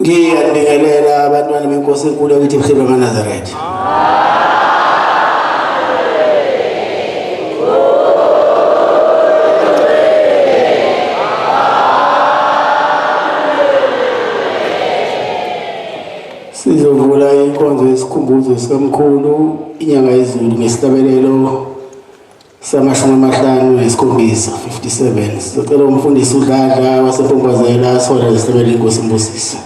ngiyabingelela abantwana benkosi enkulu yakithi ebuhlebeni kaNazaretha. Sizovula inkonzo yesikhumbuzo sikamkhulu inyanga yezulu ngesihlabelelo sama-57 sizocela umfundisi uDladla wasePongwazela asole isihlabelelo inkosi Mbusisi.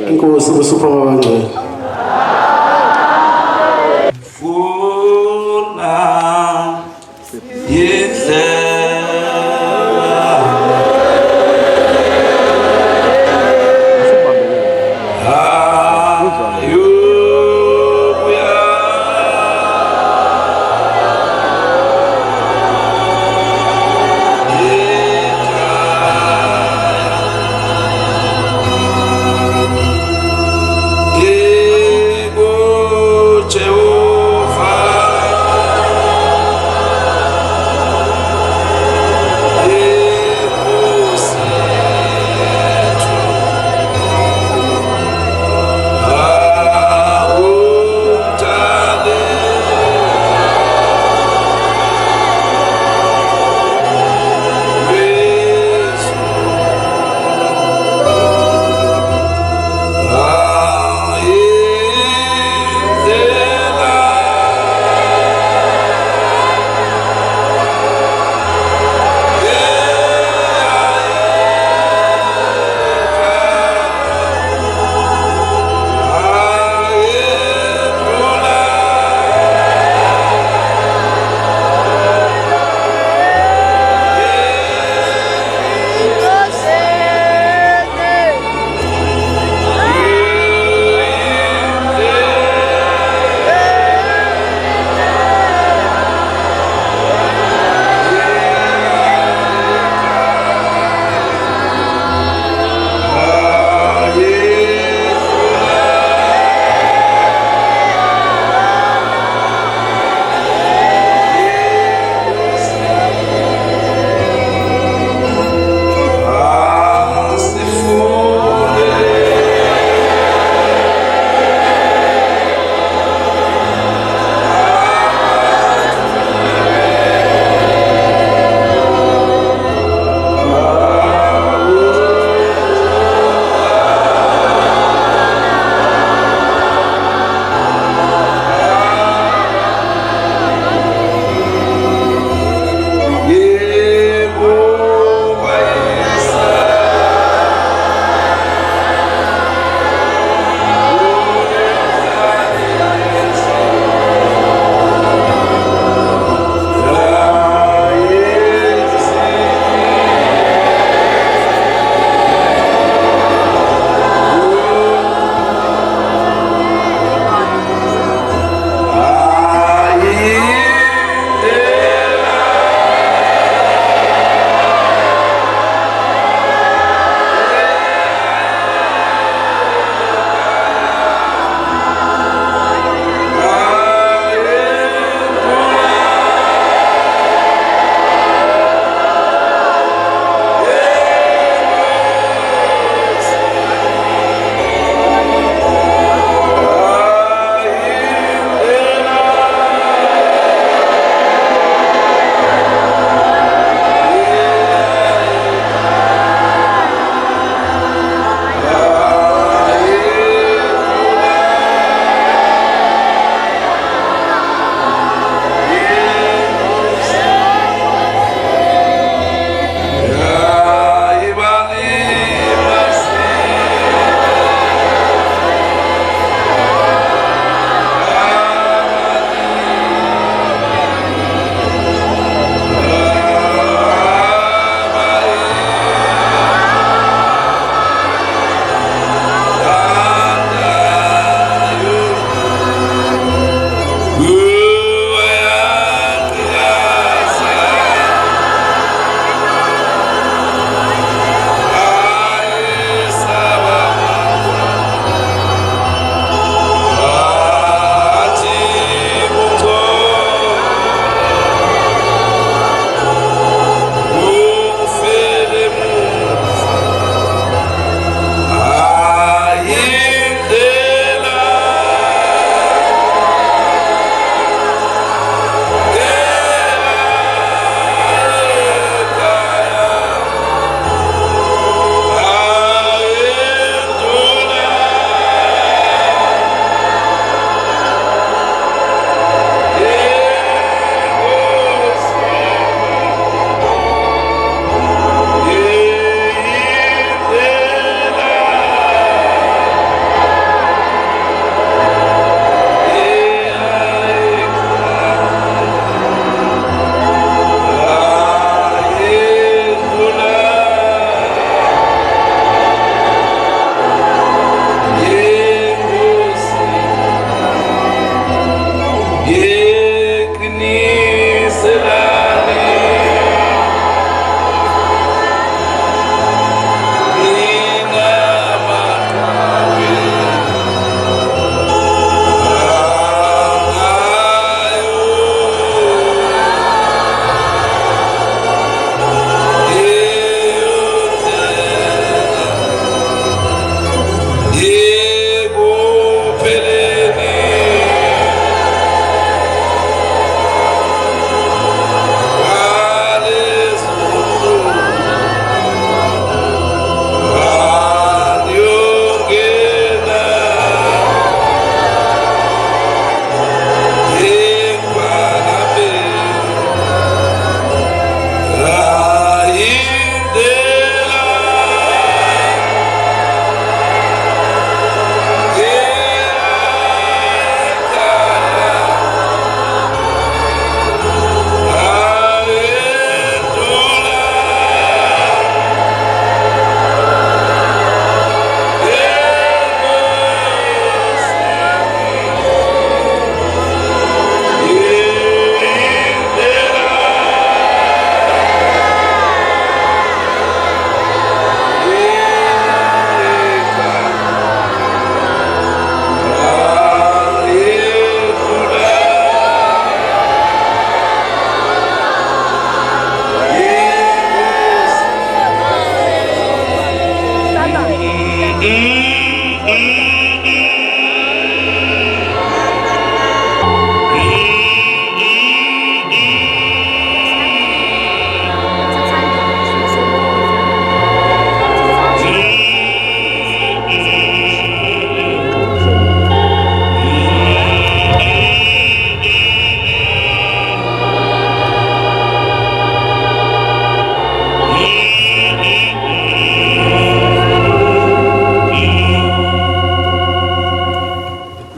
Inkosi busupha wabangcwele. Yeah.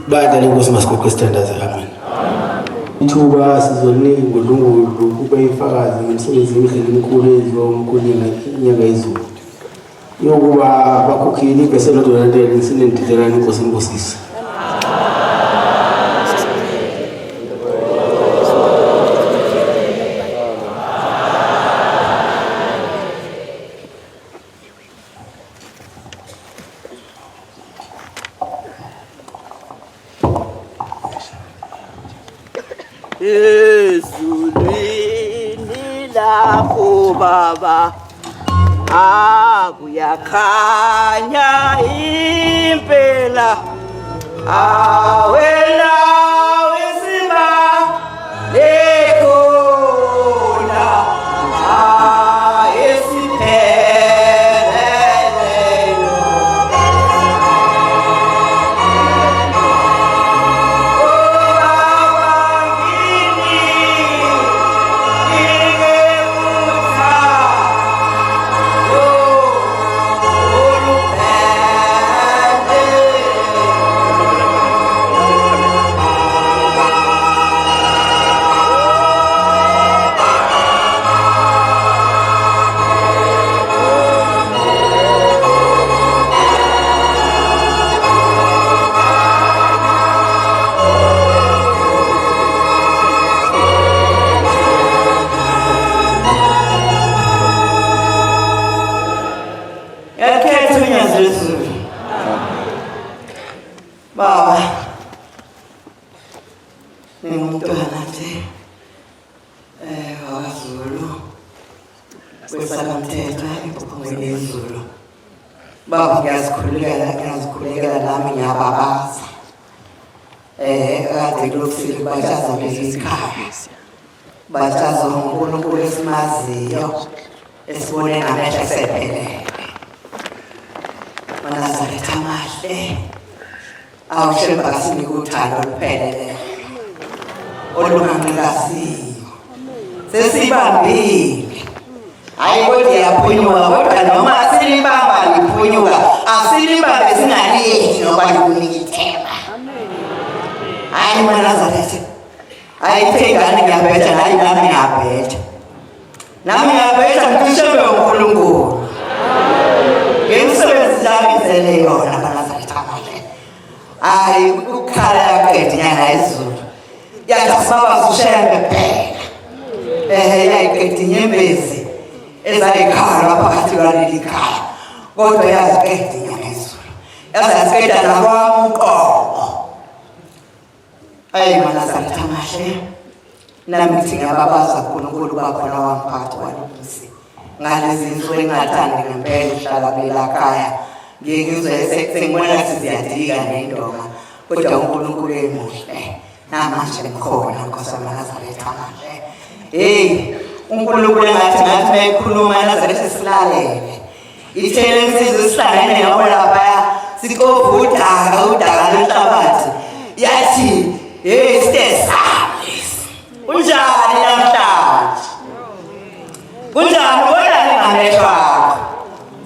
badala inkosi masikho standards. Amen. Ithuba sizoningi ngoDlungudu kube ifakazi ngomsebenzi wemidlalo emkhulu ezomkhulu inyanga izulu. Yokuba bakhokhile ibheselo dollar sinendidelana inkosi imbusisi. Ezulwini lapho baba kuyakhanya impela awela wesimba lekhona esipheleleyo. Baba, ngumntwana nje waZulu kwesakamthetho ephongweni yezulu. Baba, ngiyazikhulekela nami ngiyababaza. Kade kulokufika batshaza leli khaya. Batshaza uNkulunkulu esimaziyo esibone ngamehlo esephelele. Nazaretha amahle. Awushemba sinikuthanda oluphelele olunganqilasiyo sesibambile. Hayi kodwa yaphunyuka, kodwa noma asilibamba liphunyuka asilibambe singaliyeki noba likunika ithemba. Hayi Nazaretha, ayithengane ngiyabetha, hayi nami ngiyabetha. Nami ngiyabetha ngishembe uNkulunkulu ngemisebenzi zami yona Nazaretha amahle. Hayi ukukhala yaqeda inyanga yezulu yathi baba ushembe phela. Yayiqeda inyembezi ezayikhala phakathi kwaleli khaya, kodwa yaziqeda inyanga yezulu, yaziqeda nakwami uqobo. Hayi Nazaretha amahle, nami ngithi ngiyababaza uNkulunkulu bakhona wamphakathi walomzi ngalezi zinto engingathandi ngempela uhlala kuleli khaya. Ngiyizwe sengibona ngathi ziyadika nendonga, kodwa uNkulunkulu emuhle namanje ngikhona Nkosi Nazaretha amahle. uNkulunkulu ngathi mayikhuluma Nazaretha silalele. Ithele insizwe sihlangene yabo lapha sikopha udaka lwenhlabathi. Yathi sitesami. Unjani namhlanje? Kunjani wena ngamehlo akho?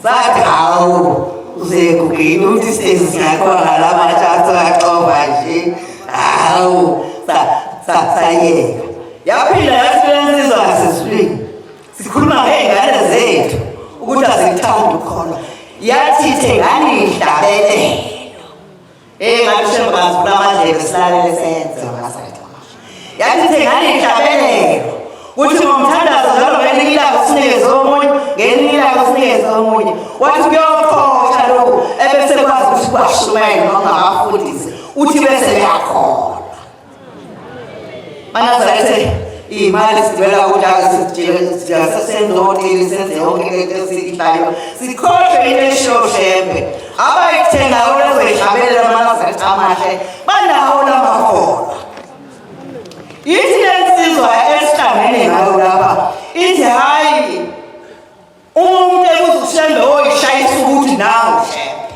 Sathi hawu uzekugcina ukuthi sesiyakhona la matshatho axova nje. Hawu sayeka. Yaphinda yathi insizwa ngasesulwini. Sikhuluma ngey'ngane zethu ukuthi azikuthanda ukukholwa. Yathi thengani ihlabelelo. Ngathi shembazi kula mandlebe silalele senze Nazaretha. Yathi thengani ihlabelelo ukuthi ngomthandazo njalo ngelinye ilanga sinikeze omunye, ngelinye ilanga sinikeze omunye. Wathi kuyophosha lokhu ebese kwazi ukuthi kwashumayela noma ngabafundisi uthi bese beyakhona. Nazaretha imali sidwela ukuthi sisenze hoteli senze yonke lento esiyihlayo sikhohlwe into eshoshembe abayithengayo lezoyihlabelela Nazaretha amahle banawo lamakhono. Ithi lensizwa esihlangene ngayo lapha ithi hayi umuntu ekuzushembe oyishayisa ukuthi nawe shembe.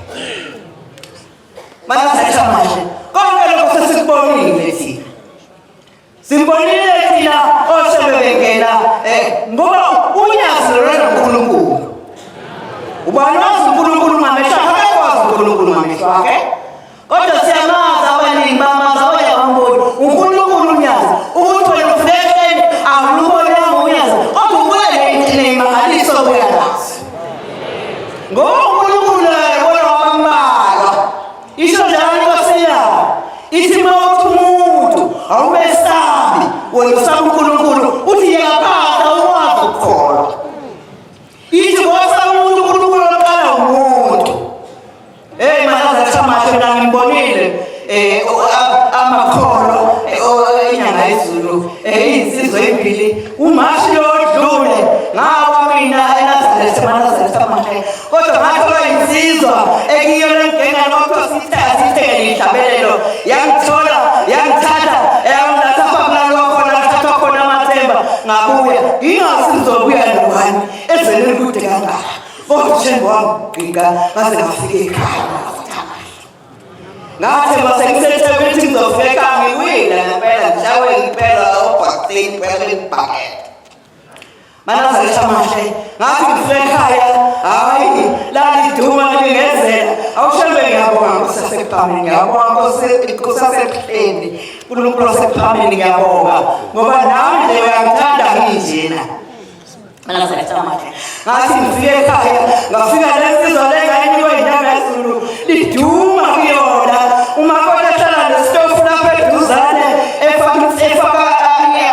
Nazaretha amahle konke lokho sesikubonile thina. Simbonile thina oshembe bengena ngoba unyazi uNkulunkulu. Ubani wazi uNkulunkulu ngamehlo akhe, akakwazi uNkulunkulu ngamehlo akhe. Kodwa siyamazi abaningi ngokuNkulunkulu wena wambalwa isho njalo Nkosi yami ithi mawuthi umuntu awubesabi wena usaba uNkulunkulu uthi yakaphatha ukwazi ukukholwa ithi ngosa umuntu uNkulunkulu oqala umuntu manje samashe la ngimbonile amakholo enyanga yezulu insizwe ezimbili umashi lodlule ngawa mina eNazaretha samashe kodwa ngathola insizwa ekiyona ngenga lokho sithele ihlabelelo yangithatha yangilathapha lokho nathatha khona amathemba ngabuya ngingasizobuya nobani ezweni kude kangaka kodwa njengoba wangigqika ngaze ngafika ekhaya ngathi masengisethekwini ngizofika ngiwina ngempela ngishawe impela obhakthini phela ibhaket Manazaretha amahle ngathi ngifika ekhaya hayi laliduma lingezela awushambe ngiyabonga kusasephameni ngiyabonga kusasephameni uNkulunkulu wasephameni ngiyabonga ngoba nami nje uyangithanda nginjena Manazaretha amahle ngathi ngifika ekhaya ngafika lesizwe lengane wenyanga yezulu liduma kuyona umakoti ehlala nesitofu lapha eduzane efaka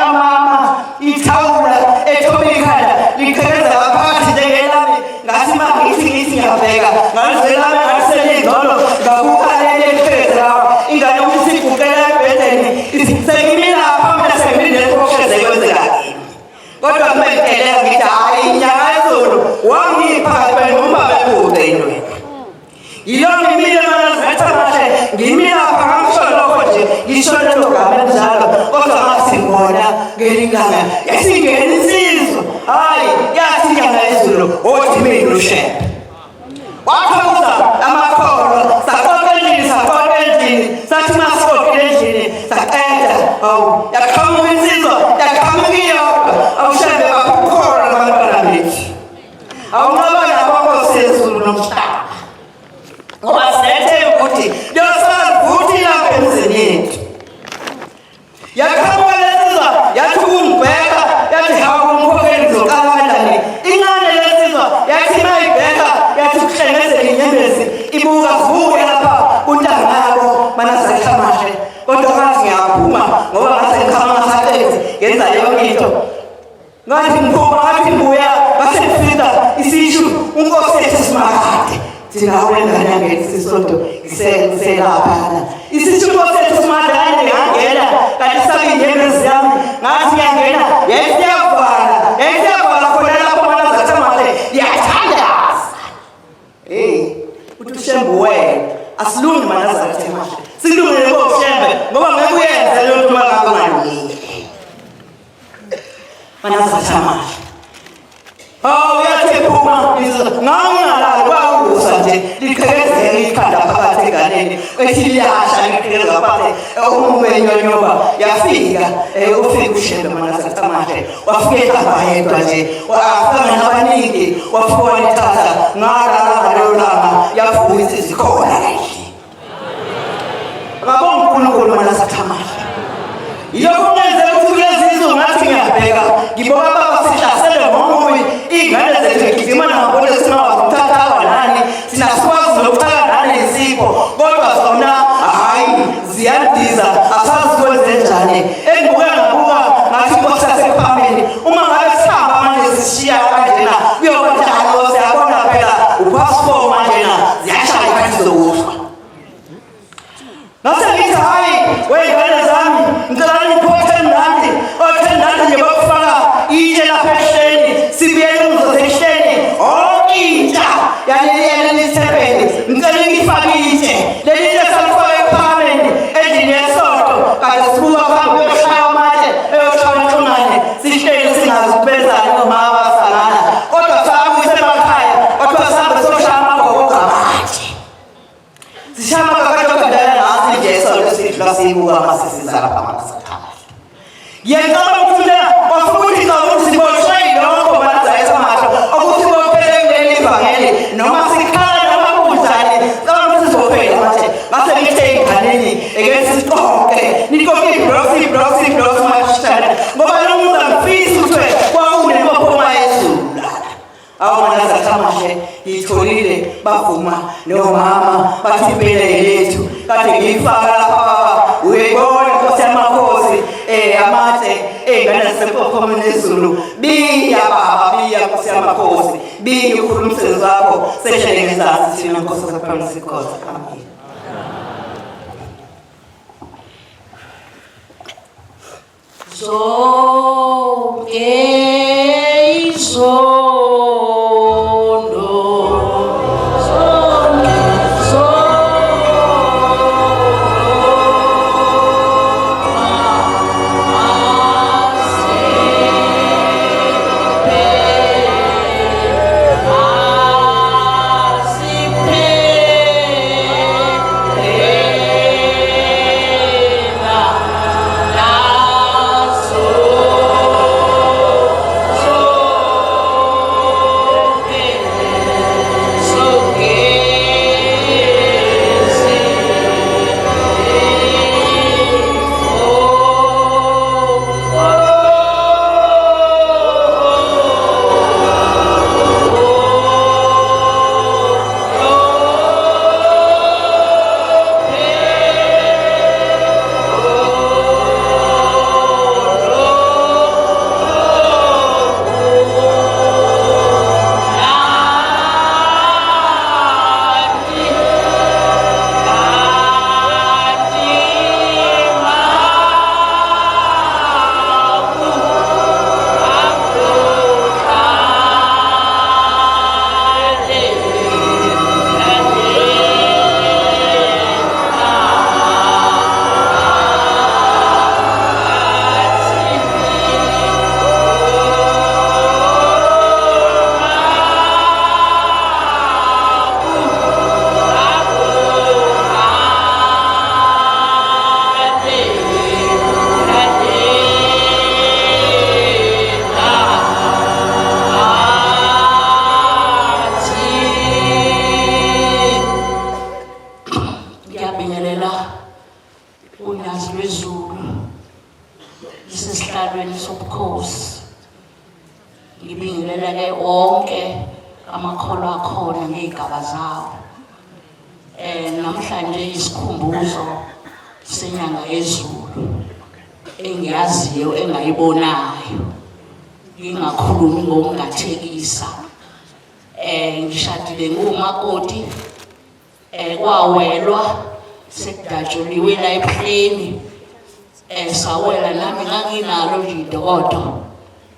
amama ithawula ethobikhala liqhekeza phakathi njengelami ngathi mangithi ngiyabheka ngalizelami ngaselingcono ngabuka leli eqhekeza ingane ukuthi igukela ebhedeni sengimila phambili sengimile kokhoze kwenzeka kodwa kumele ngithi hayi inyanga yezulu wangipha noma bekude into yilona imile Manazaretha amahle ngimila phambi nje ngishona logama njalo kodwa ngasibona ngelingana yasingena insizwa hayi yathi inyanga yezulu othi mina ushebe wakhoza amakholo saxoxa endlini sathi masixoxe endlini saqeda yaqhamuka insizwa yaqhamuka iyodwa awushebe bakhona abantwana bethu awunqabana kwaNkosi yezulu nomhlaba ngoba sinethe ukuthi yosavuthi lapha emzini yethu yaqhamuka lesizwa yathi ungibheka yathi hawu umkhokheli ngizokala kanjani incane lesizwa yathi mayibheka yathi kuhlengezela inyembezi ibuka vuke lapha untangabo Manazaretha amahle kodwa ngathi ngiyaphuma ngoba ngase ngikhama ngasathezi ngenza leyo into ngathi ngiphuma ngathi ngibuya ngase ngifika isishu uNkosi yethu simakade thina wena ngangeni sisonto ngiselapha isishu Nkosi yethu simakade ngangena kanti sabe inyembezi yami ngathi ngiyangena yesiyavala khona lapho Manazaretha amahle yathandaza uthi ushembe wena asilungi Manazaretha amahle silungile ngokushembe ngoba ngeke uyenze leyo nto makangani Manazaretha amahle yathepuma ngangingalali kwawusa nje liqhekezele ikhanda phakathi enganeni ethi liyasha liqhekeza phakathi umumenyonyoba yafika ufika ushembe Manazaretha amahle wafika yedwa nje wafika nabaningi wafika wanithatha ngaleyo langa yavuka izikhona ngabonga uNkulunkulu Manazaretha amahle yokwenza ukuthi kulezizwe ngathi ngiyabheka ngibona baba sihlasele ngomoya ingane zethu ngizima nabona sinawazi ukuthatha nani sinaswazi lokuthatha nani isipho kodwa zona hayi ziyandiza asazi kwenze njani engibuka ngathi kwasasephameni uma ngabe sihamba manje sishiya kanjena kuyoba njalo siyabona phela upassport manjena ziyashaya kanti zokufa nase ngithi hayi wey'ngane zami ngicela ngipho 10 randi nje bakufaka itshe lapha ehleni sibuyele umzozo ehleni intsha yaleli ngicela ngifake itshe leli itshe salifaka ephameni endlini yesonto kanti sibuka phambi kuyoshaya amatshe eyoshaya inhlungane sihleli singazi kubenzani noma abasalana kodwa sakuyise emakhaya kodwa sihambe soshaya amagogo amatshe sishaya amagogo kadala nasi nje esonto sidlula siyibuka masisiza lapha Manazaretha amahle yengaba ukufundela wafukuthi ukuthi siboshayile lokho Manazaretha amahle ukuthi bophele kuleli ivangeli noma sikhala noma kunjani ukuthi sizophela manje ngase ngithe ingane eke sixoxe nikoke ibrosi mashana ngoba lo muntu amfisa ukuthi kwawune ngophoma ezulu awu Manazaretha manje ngitholile bavuma nomama bathi impela lethu kade ngifaka lapha uyibona Nkosi yamakhosi amatshe engane zasempopho nezulu biya baba biya Nkosi yamakhosi biya ukhuluma umsebenzi wakho sehlele ngezansi thina Nkosi saphambilini sikhoza amen. Namhlanje isikhumbuzo senyanga yezulu engiyaziyo engayibonayo ngingakhulumi ngokungathekisa ngishadile ngumakoti kwawelwa sekudatshuliwe la ePleni sawela nami nganginalo nje idokodo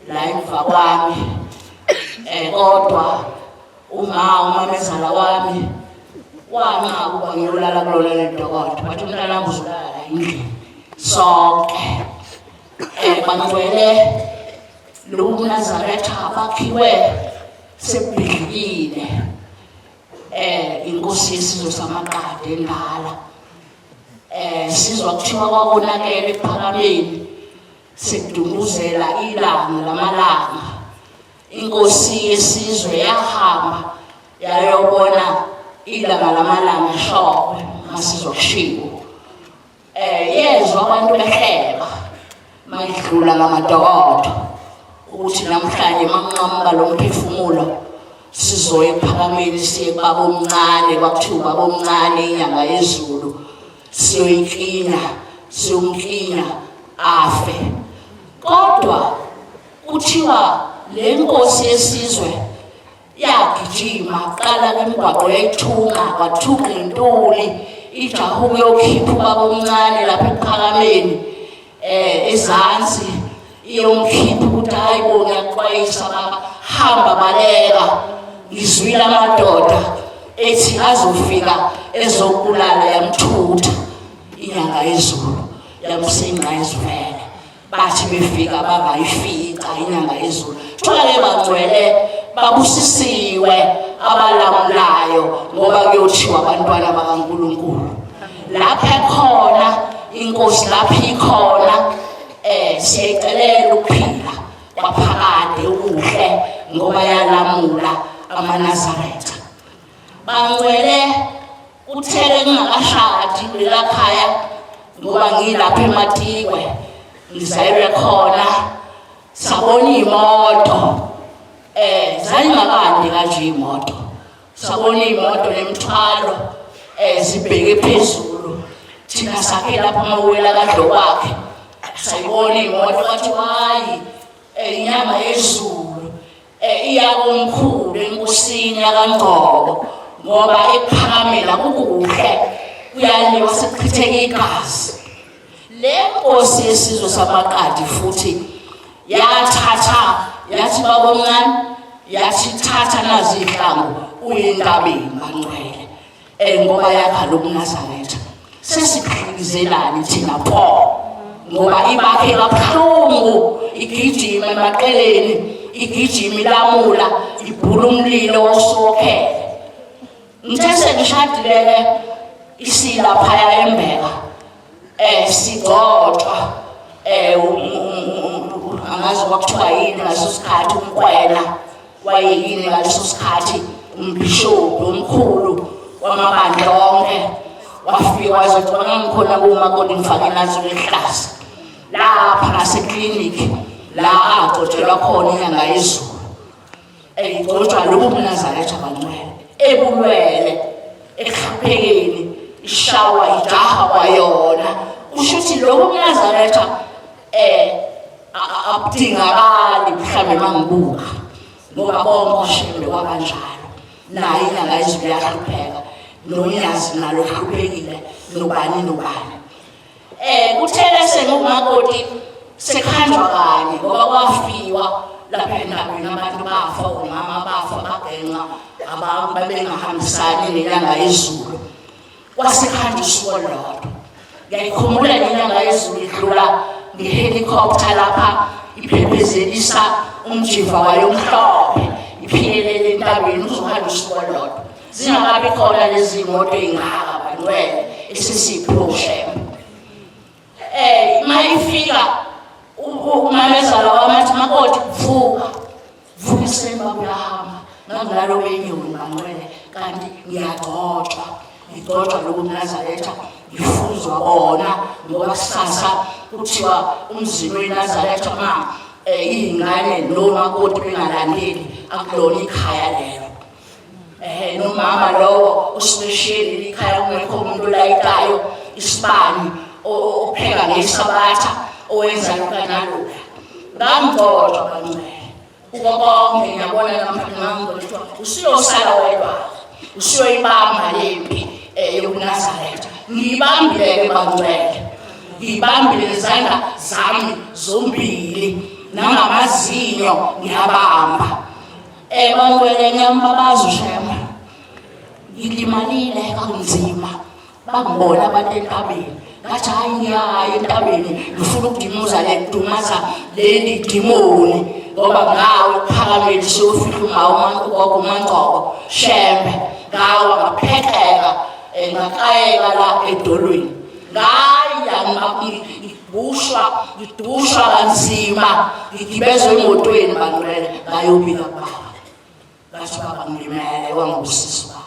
la emva kwami kodwa umamezala wami wanqaba ukuba ngiyolala kulona ledokodo wathi umntana wami uzolala endlini sonke bangcwele lo Nazaretha bakhiwe sebhidlikile inkosi yesizwe samakade endala sizwa kuthiwa kwakonakele ePhakameni sekudumuzela ilanga lamalanga inkosi yesizwe yahamba yayobona ilanga lamalanga shoko masizwa kushiwo yezwa abantu behleka mayidlula ngamadokodo ukuthi namhlanje manqamuka lo mphefumulo sizoya ePhakameni siye kubaba omncane kwakuthiwa ubaba omncane inyanga yezulu siyomklinya afe kodwa kuthiwa le nkosi yesizwe yagijima qala kwemigwaqo yayithunqa kwathunqa intuli ijaha ukuyokhipha ubaba omncane lapha ePhakameni ezansi iyomkhipha ukuthi hayibo ngiyaxwayisa hamba baleka ngizwile amadoda ethi azofika ezokulala yamthutha inyanga yezulu yamsenqa ezivele bathi befika bangayifika inyanga yezulu thwale bangcwele babusisiwe abalamulayo ngoba kuyothiwa abantwana bakaNkulunkulu lapha khona inkosi lapha ikhona siyacelela ukuphila kwaphakade ukuhle ngoba yalamula amaNazaretha bangcwele uthele ngingakashadi kulela khaya ngoba ngilapha eMatikwe ngizayelwe khona sabona imoto zayingakandi kanje imoto sabona imoto nemithwalo sibheke phezulu thina sakhe lapha amawela kadlo kwakhe sayibona imoto wathi hayi inyama yezulu iya komkhulu enkosini yaKaNgcobo ngoba ephakamela kukuhle kuyaliwa sekuchitheka igazi. Le nkosi yesizwe sabaKadi futhi yathatha yathi babomncane yathi thatha nazi ihlangu uyintabeni kaNgcwele ngoba yakha lo mNazaretha sesiphilizelani thina pho ngoba ibakhe kabuhlungu igijima emaqeleni igijima ilamula ibhula umlilo wosokhele. Ngithe sengishadile isila phaya eMbeka sigcotshwa angazi kwakuthiwa yini ngaleso sikhathi umkwena wayeyini ngaleso sikhathi umbhishobhi omkhulu wamabandla onke wafika wazothi bangangikhona kumakoti ngifake nazo lehlaza lapha ngaseklinikhi la agcotshelwa khona inyanga yezulu igcotshwa lobu mNazaretha kaNgcwele ebulwele ekhaphekeni ishawa ijaha kwayona kusho ukuthi lobu mNazaretha abudingakali mhlawumbe mangibuka ngoba bonke shembe kwabanjalo naye inyanga yezulu yahlupheka nonyazi nalo hluphekile nobani kuthele sengumakoti sekhanjwa kanye ngoba kwafiwa lapha endaweni abantu bafa omama bafa bagenqa abantu babengahambisani nenyanga yezulu kwasekhanjiswa lodwa. Ngiyayikhumbula inyanga yezulu idlula ngehelicopter lapha iphephezelisa umjiva wayo omhlophe iphiyelele entabeni uzohanjiswa lodwa zingakabi khona lezi moto ey'ngaka baNgcwele esesiphushema. Mayifika umamezala wamathi makoti vuka isemba kuyahamba ngangilalo benyoni baNgcwele kanti ngigcotshwa lobu mNazaretha ngifuzwa bona ngoba kusasa kuthiwa umzini weNazaretha ma iy'ngane nomakoti bengalandeli akulona ikhaya lelo. Nomama lowo usibeshiyelile ikhaya kungekho umuntu olayitayo isibani opheka ngesabatha owenza lokha nalokha ngangigcotshwa baNgcwele uko konke ngiyabona namhlanje usiyosala wedwa usiyoyibamba lempi yobuNazaretha ngiyibambile-ke baNgcwele ngiyibambile ngezandla zami zombili nangamazinyo ngiyabamba baNgcwele ngiyambabaza uShema ngilimalile kanzima bangibona abantu entabeni ngathi hayi ngiyayo entabeni ngifuna ukudumaza leli dimoni ngoba ngawe phakameli siyofika uMaNgcobo Shembe ngawe ngaphekeka ngaqayeka la edolweni ngidushwa kanzima ngigibezwe emotweni baNgcwele ngayobika kubaba ngathi baba ngilimele wangusisi baba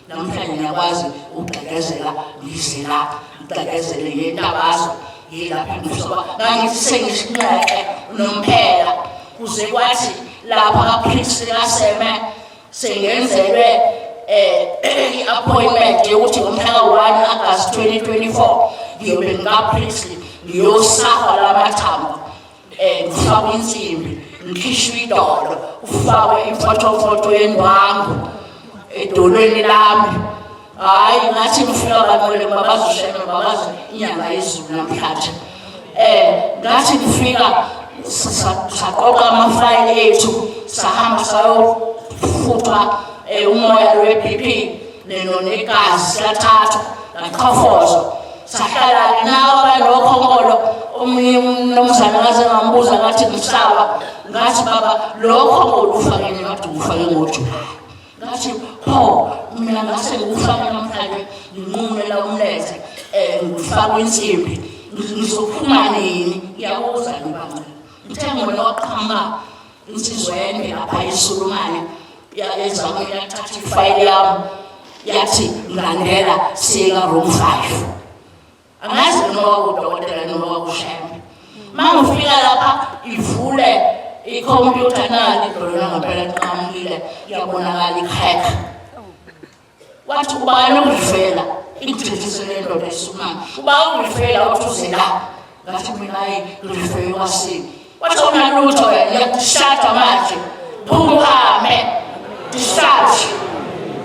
namhlanje ngiyakwazi ukugqekezela ngize la ngigqekezele ngentabazo yilapha emhlaba ngangithi sengishinqeke nomphela kuze kwathi lapha kaPrince kaSeme sengenzelwe i-appointment yokuthi ngomhla ka-1 August 2024 ngiyobe ngikaPrince ngiyosahwa lamathambo ngifakwe insimbi ngikhishwe idolo ufakwe imfotofoto yendwangu edolweni lami. Hayi ngathi ngifika baNgcwele babazi uShema babazi inyanga yezulu namhlanje ngathi ngifika saqoqa amafayili ethu sahamba sayofuthwa umoya lwe-BP negazi lathathwa laqhafozwa sahlala nawo banokhongolo omunye umnumzana ngaze ngambuza ngathi ngihlaba ngathi baba lokho ngolufakeni ngathi ufake ngoJulayi ngathi pho mina ngase ngifake namhlanje nginqumela umlenze ngifake insimbi ngizophuma nini ngiyabuza nibanga ngithe ngibona waqhamuka insizweni lapha eSulumane yazama yathatha ifayili yami yathi ngilandela siya room 5 angazi noma udokotela noma uShema mangifika lapha ivule ikhompyutha nali lona ngempela ngamile yabonakala ihack wathi uba nokurifela ingithethise lendoda esumama uba ukurifela wathi la ngathi mina ngirifela kwasini wathi unalutho yakutshata manje phumame discharge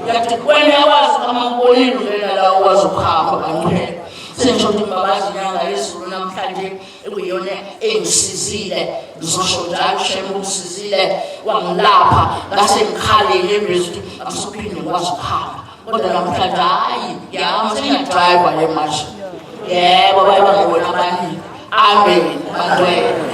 yathi wena wazi kama ubonile lena la wazi ukuhamba kanqele senje ukuthi mabazi inyanga yezulu namhlanje ekuyona engisizile ngizosho njalo shema ukusizile wangilapha ngase ngikhalele emizini akusophinde ngikwazi ukuhamba kodwa namhlanje hayi yami sengiyadrayiva le manje yebo bayabangona abaningi amen bangcwele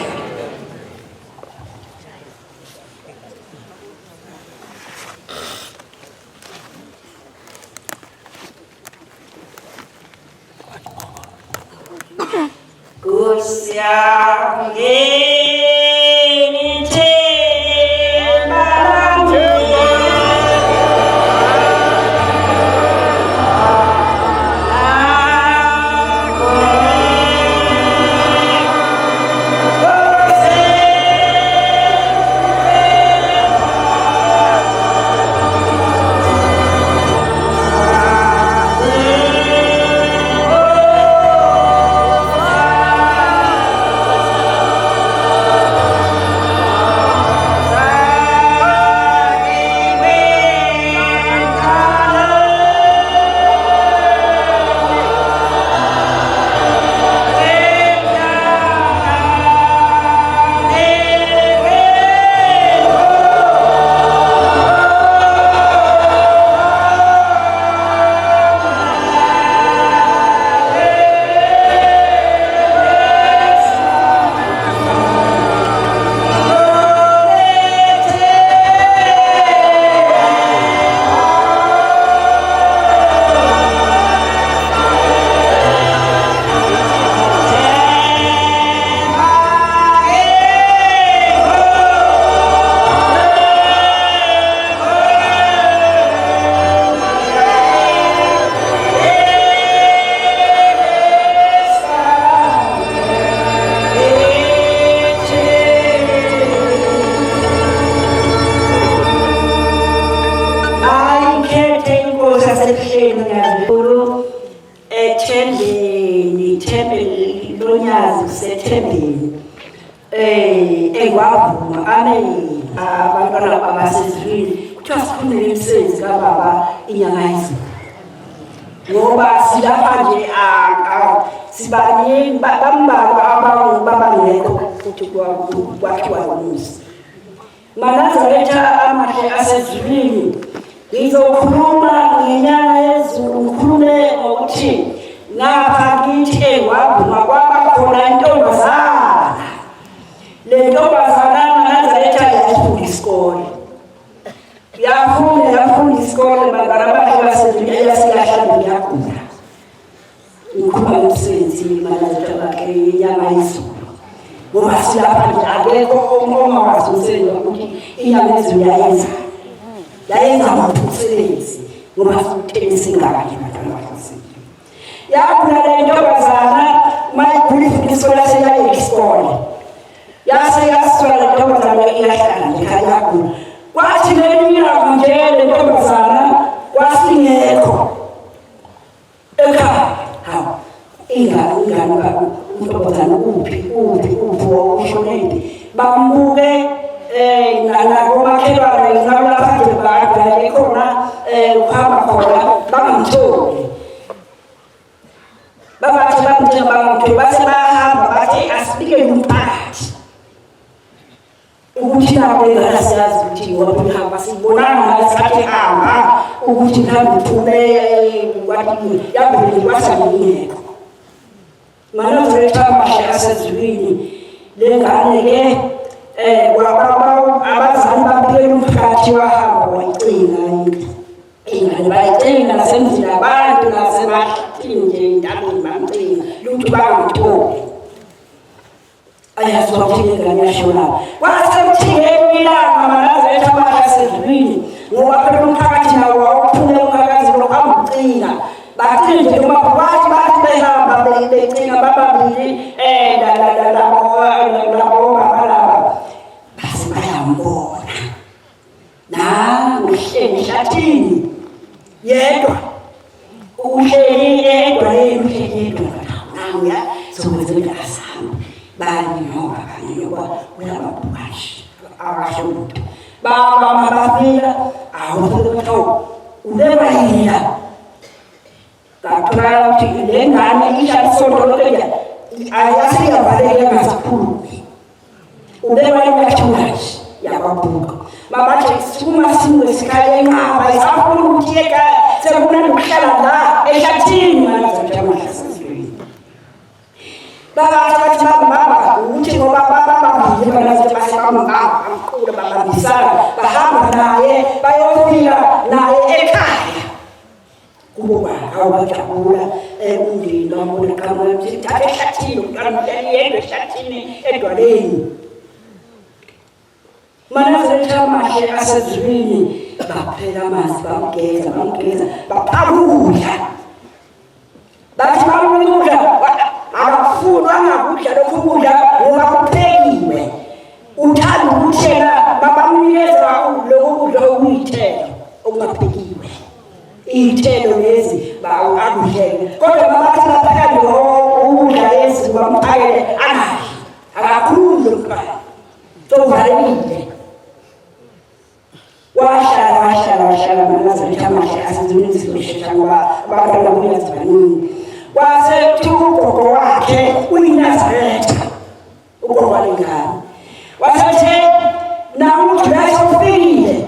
basi ehlathini yedwa uhleli yedwa yedwa nawe sokwenzela asami bani noma kanye ngoba uyababhukashi akasho baba mabafika awufika ubeba yina kathola ukuthi le ngane ishalisondolokeja ayasiya valeke ngasakhulumi ubeba ingathulashi yababhuka mabathi suma simwe sikhaya enqaba isafuna ukuthi eka sekuna ukuhlala la ehlathini mana zathamahlazini bathi baba ukuthi ngoba baba banathi basebamba amqulu babambisana bahamba naye bayofika naye ekhaya kuba awabajabula umndeni wamona kamwe mthatha ehlathini umntwana yedwa ehlathini edwaleni mana zathamahle asezwini baphela amanzi bamgeza baphabuya bathi bamukudla akafuna angakudla lokhu kudla ngoba kuphekiwe uthanda ukuthi yena babamnikeza lokhu kudla okuyithelo okungaphekiwe iy'thelo lezi akudlele kodwa babathi baphekele ukudla lezi bamphakele angadli akakhulumi lomntwana sovalekile wahlala manazalithamahle asezwini zibeshesha ngoba abantwana kuyazi baningi wasethi ugogo wakhe uyiNazaretha ugogo walengane wasethi namuthi lasofikile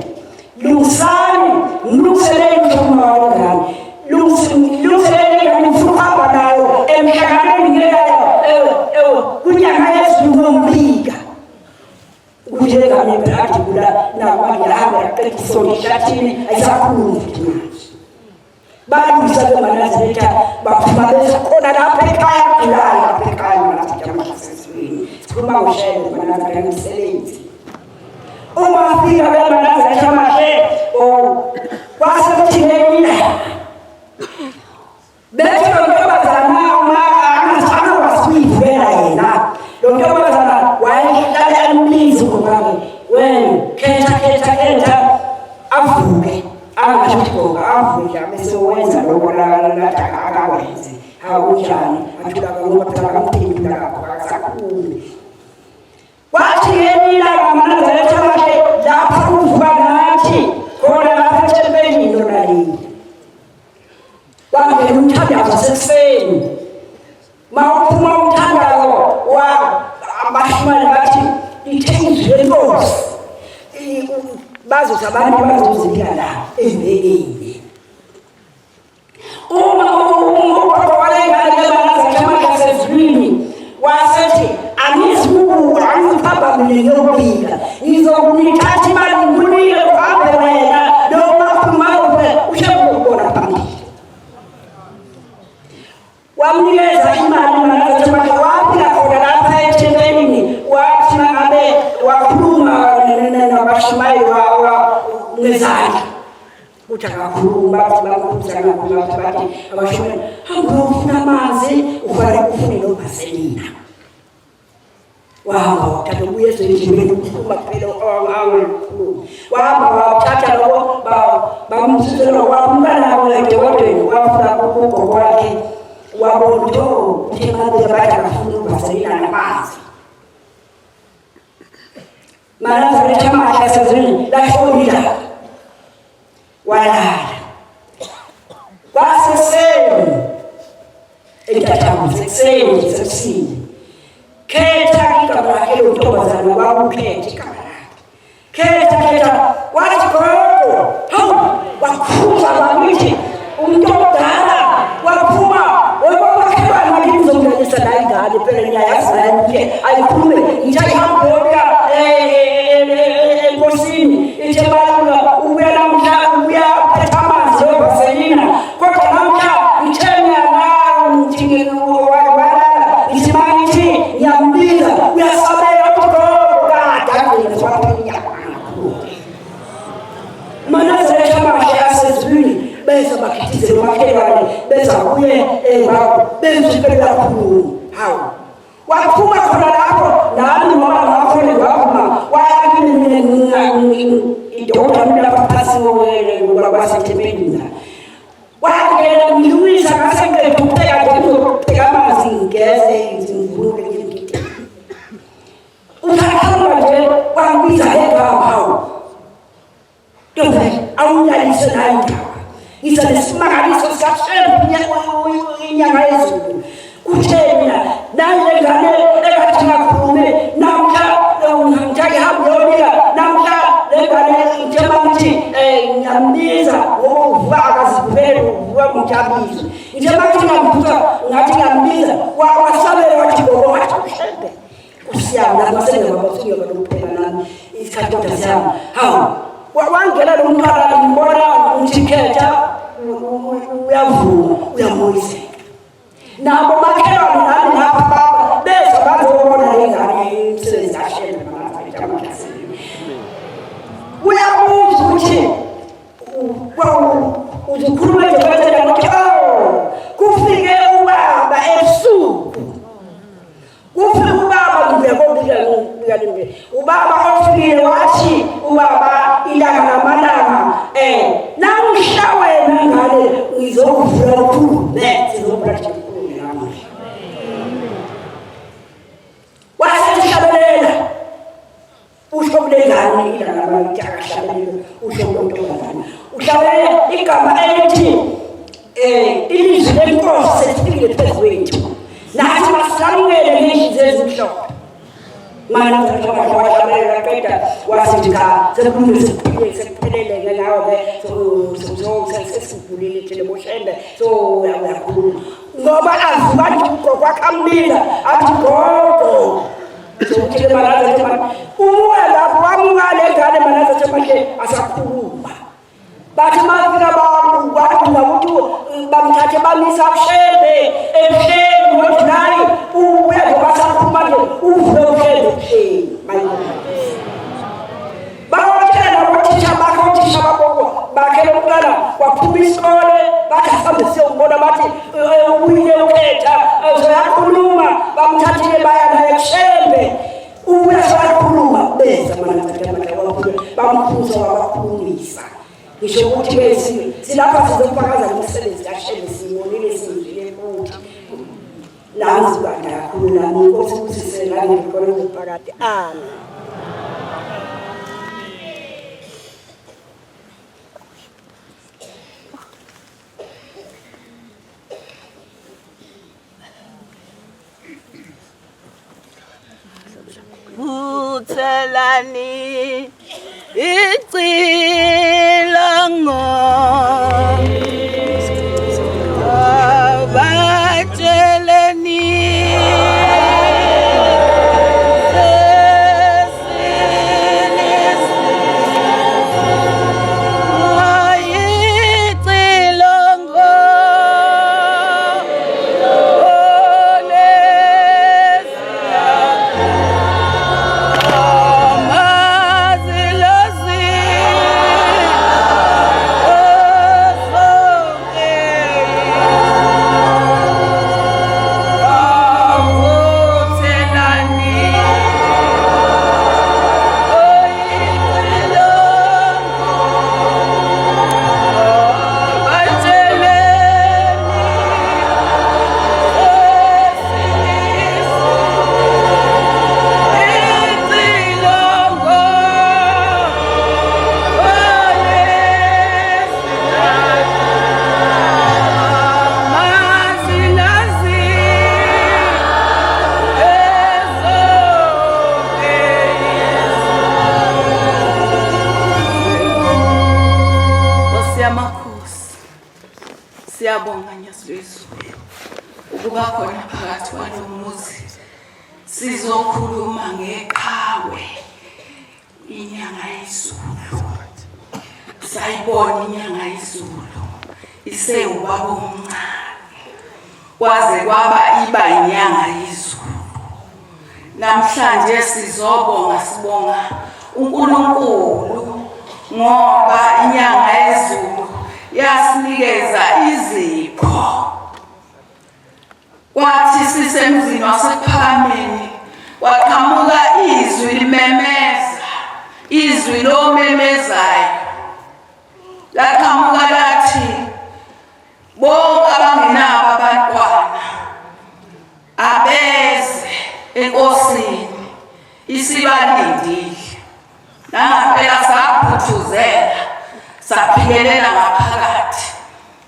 lungisani mlungiseleni umama walengane lungiseleni ingane ufuna ukuhamba nayo emhlanganweni ngelayo kunyanga yezulumbika ukuthi engane phakathi kula namanyahamba yaqedisona ehlathini ayisakhulumi futhi manje balungisa beManazaretha baphuma bekhona lapha ekhaya kulala lapha ekhaya nasejamaseswini sikhuluma ngoshele beManazaretha ngemisebenzi uma fika beManazaretha amahle kwasekuthinekile bethi lontombazana uma angasana wasifela yena lontombazana wayehlala emlizi ngokake wena khetha avuke angasho ngoba avuka bese wenza lokho la akakwenzi akunjani athulaka ngoba phela kamphendula lapho akasakhulumi wathi yenila kaManazaretha amahle lapha uvuka nathi khona lapha ethempelini lona leli wangena umthandazo sekuseni mawuphuma umthandazo wa abashimali bathi ithengizwe lenkosi bazothi abantu bazozilika la emveleni uma ugogo walengane beManazaretha amahle asezwini wasethi angizibuka angiziphabamile ngiyobika ngizokunithatha imali ngikunike uhambe wena noma phumauve ushekubona phambili wamnikeza imali uManazaretha amahle waphila khona lapha ethempelini wathi mangabe wakhuluma nabashimayi ngezandla ukuthi akakhuluma bathi bamkhulisa ngakhuluma bathi abashimayi hamba ufuna amanzi ufune novaselina wahamba wathatha ubuye ezindlini ukuphuma phela angakhuluma wahamba wathatha lokho bamsusela wamkana edokotela wafuna ugogo wakhe wabona ukuthi ngabe bathi akafuna uvaselina namanzi Manazaretha amahle asezwini lahlolila walala kwaseseni entathakuze sekuseni sekusini khetha igama lakhe lontombazana wakukhetha igama lakhe khetha wathi gogo wakhupha bakithi umuntu omdala waphuma wakhokhela mali ngizongenisa la ingane phela ngiyayazi la ukuthi ayikhulume ngithi ihambela enkosini ithi balula ubuya namhla ubuya phetha amanzi ovaselina kodwa namhla ngithenya la ngithingeni walala ngithi mangithi ngiyambiza uyasabela gogo kade ngizwaphela Manazaretha amahle asezwini bese bakhithize umakhelwane bese kuye benzipela kakhulu hawu waphuma khona lapho nami ngoba ngafuna ngavuma wayakini indoda lapha phasi ngoba kwaseThembeni wangena ngilungisa ngasenqedwe ukupheka ngizobheka amanzi ngigeze ngivule ngigide uthakamba nje wangibiza ekhaya awunyalise nayo indaba ngisa lesimangaliso sikashembe inyanga yezulu kutheni mina naye ngane ekathi ngakhulume namhla ngijake hambe yobika namhla lengane njema ngithi ngiyambiza ngokuvuka akazivele uvuka ngijabulise njema ngithi ngambuza ngathi ngiyambiza wasabela wathi ngoba wathi ushembe usiyana masenga bafika lokuphela nami isikhathi ndasiyama hawu wangena lo mntwana ngibona umthikhetha uyavuma uyamoyiseka nabo makhelwane nami lapha baba beza bazobona lengane imsebenzi ashela namathamathamasini uyabuza ukuthi uzikhuluma nje kathela nokuthi kufike ubaba ebusuku kufike ubaba ngiyakobika ubaba ofikile wathi ubaba ilanga namalanga namhla wena ngale ngizokuvula ukhulume sizobulathi ukhulume nami wasehlabelela usho kulengane ilanga namalanga akahlabelela usho kulontombazana uhlabelela igama elithi ilizwi lenkosi selifikile phezu kwethu nathi masilamukele ngezizwe ezimhlophe mana wahlabelela qeda wasindika sekuphelele ngawo sesivulile thina boshende uyakhuluma ngoba avuka nje ugokwakhamlila athi gogo sokuthi maraza umoya lapho wamukale ngane maraza semashe asakhuluma bathi mafika babu kwathi ukuthi bamthathe bamisa kushende ebuhleni nothi naye ubuya nje basakhuluma nje uvuke ushende ebuhleni bawatshela othisha bakhe othisha baboko bakhe lokuqala waphuma isikole bathi ahambe siyobona bathi ubuyile ukhetha uzoyakhuluma bamthathile baya naye kushembe ubuya sakhuluma beza bamkhuza wabakhulumisa ngisho ukuthi bese silapha sizofakaza umsebenzi kaShembe simonile sizile futhi nanzi bangakhuluma nkosi ukuthi selanga ngikona ngophakathi amen Uthelani icilongo abatsheleni Siyabonga nyasizwe ukuba khona phakathi kwalomuzi sizokhuluma ngeqhawe inyanga yezulu sayibona inyanga yezulu isewubaba omncane kwaze kwaba iba inyanga yezulu namhlanje sizobonga sibonga uNkulunkulu ngoba inyanga yezulu yasinikeza izipho kwathi sisemzini wasePhalameni waqhamuka izwi limemeza izwi lomemezayo laqhamuka lathi bonke abangenabo abantwana abeze enkosini isibalindile. Nangaphela saphuthuzela saphikelela ngaphakathi.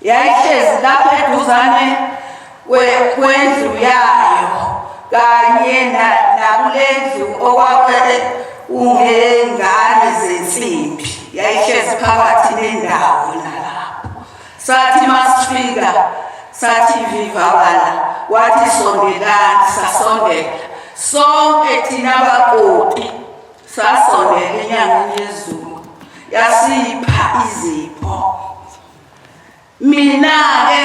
Yayihlezi lapha eduzane kwendlu yayo kanye nakulendlu okwakule ungengane zensimbi. Yayihlezi phakathi nendawo nalapho. Sathi masifika sathi vivabala wathi sondelani sasondela sonke thina bakoti sasondela enyangeni yezulu yasipha izipho. Mina-ke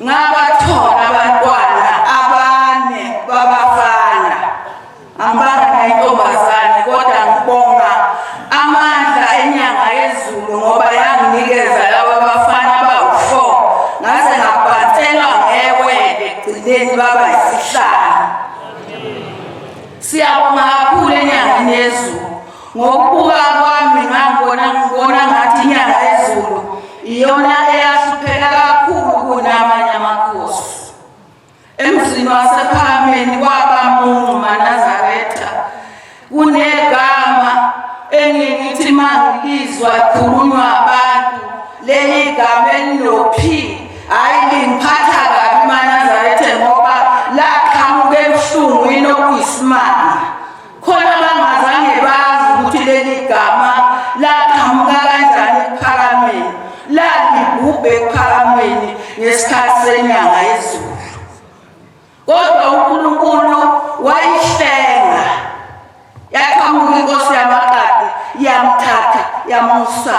ngabathola abantwana abane babafana ambanga nayintombazane kodwa ngibonga amandla enyanga yezulu ngoba yanginikeza laba bafana abawu-4 ngaze ngabhantelwa ngewele egcineni baba yisihlanu. Siyabonga kakhulu enyangeni yezulu. Ngokubuka kwami ngibona ngathi inyanga yezulu iyona eyahlupheka kakhulu kunamanye amakhosi. Emzini wasePhakameni kwabamungu Nazaretha kunegama engithi mangilizwa likhulunywa abantu leli gama elinophi hayi lingiphatha kabi Nazaretha ngoba laqhamuka ebuhlungwini okuyisimanga. Khona bangazange bazi ukuthi leli gama laqhamuka kanjani ePhakameni lalibhubhe ePhakameni ngesikhathi senyanga yezulu. Kodwa uNkulunkulu wayihlenga yaqhamuka inkosi yamaqadi yamthatha yamusa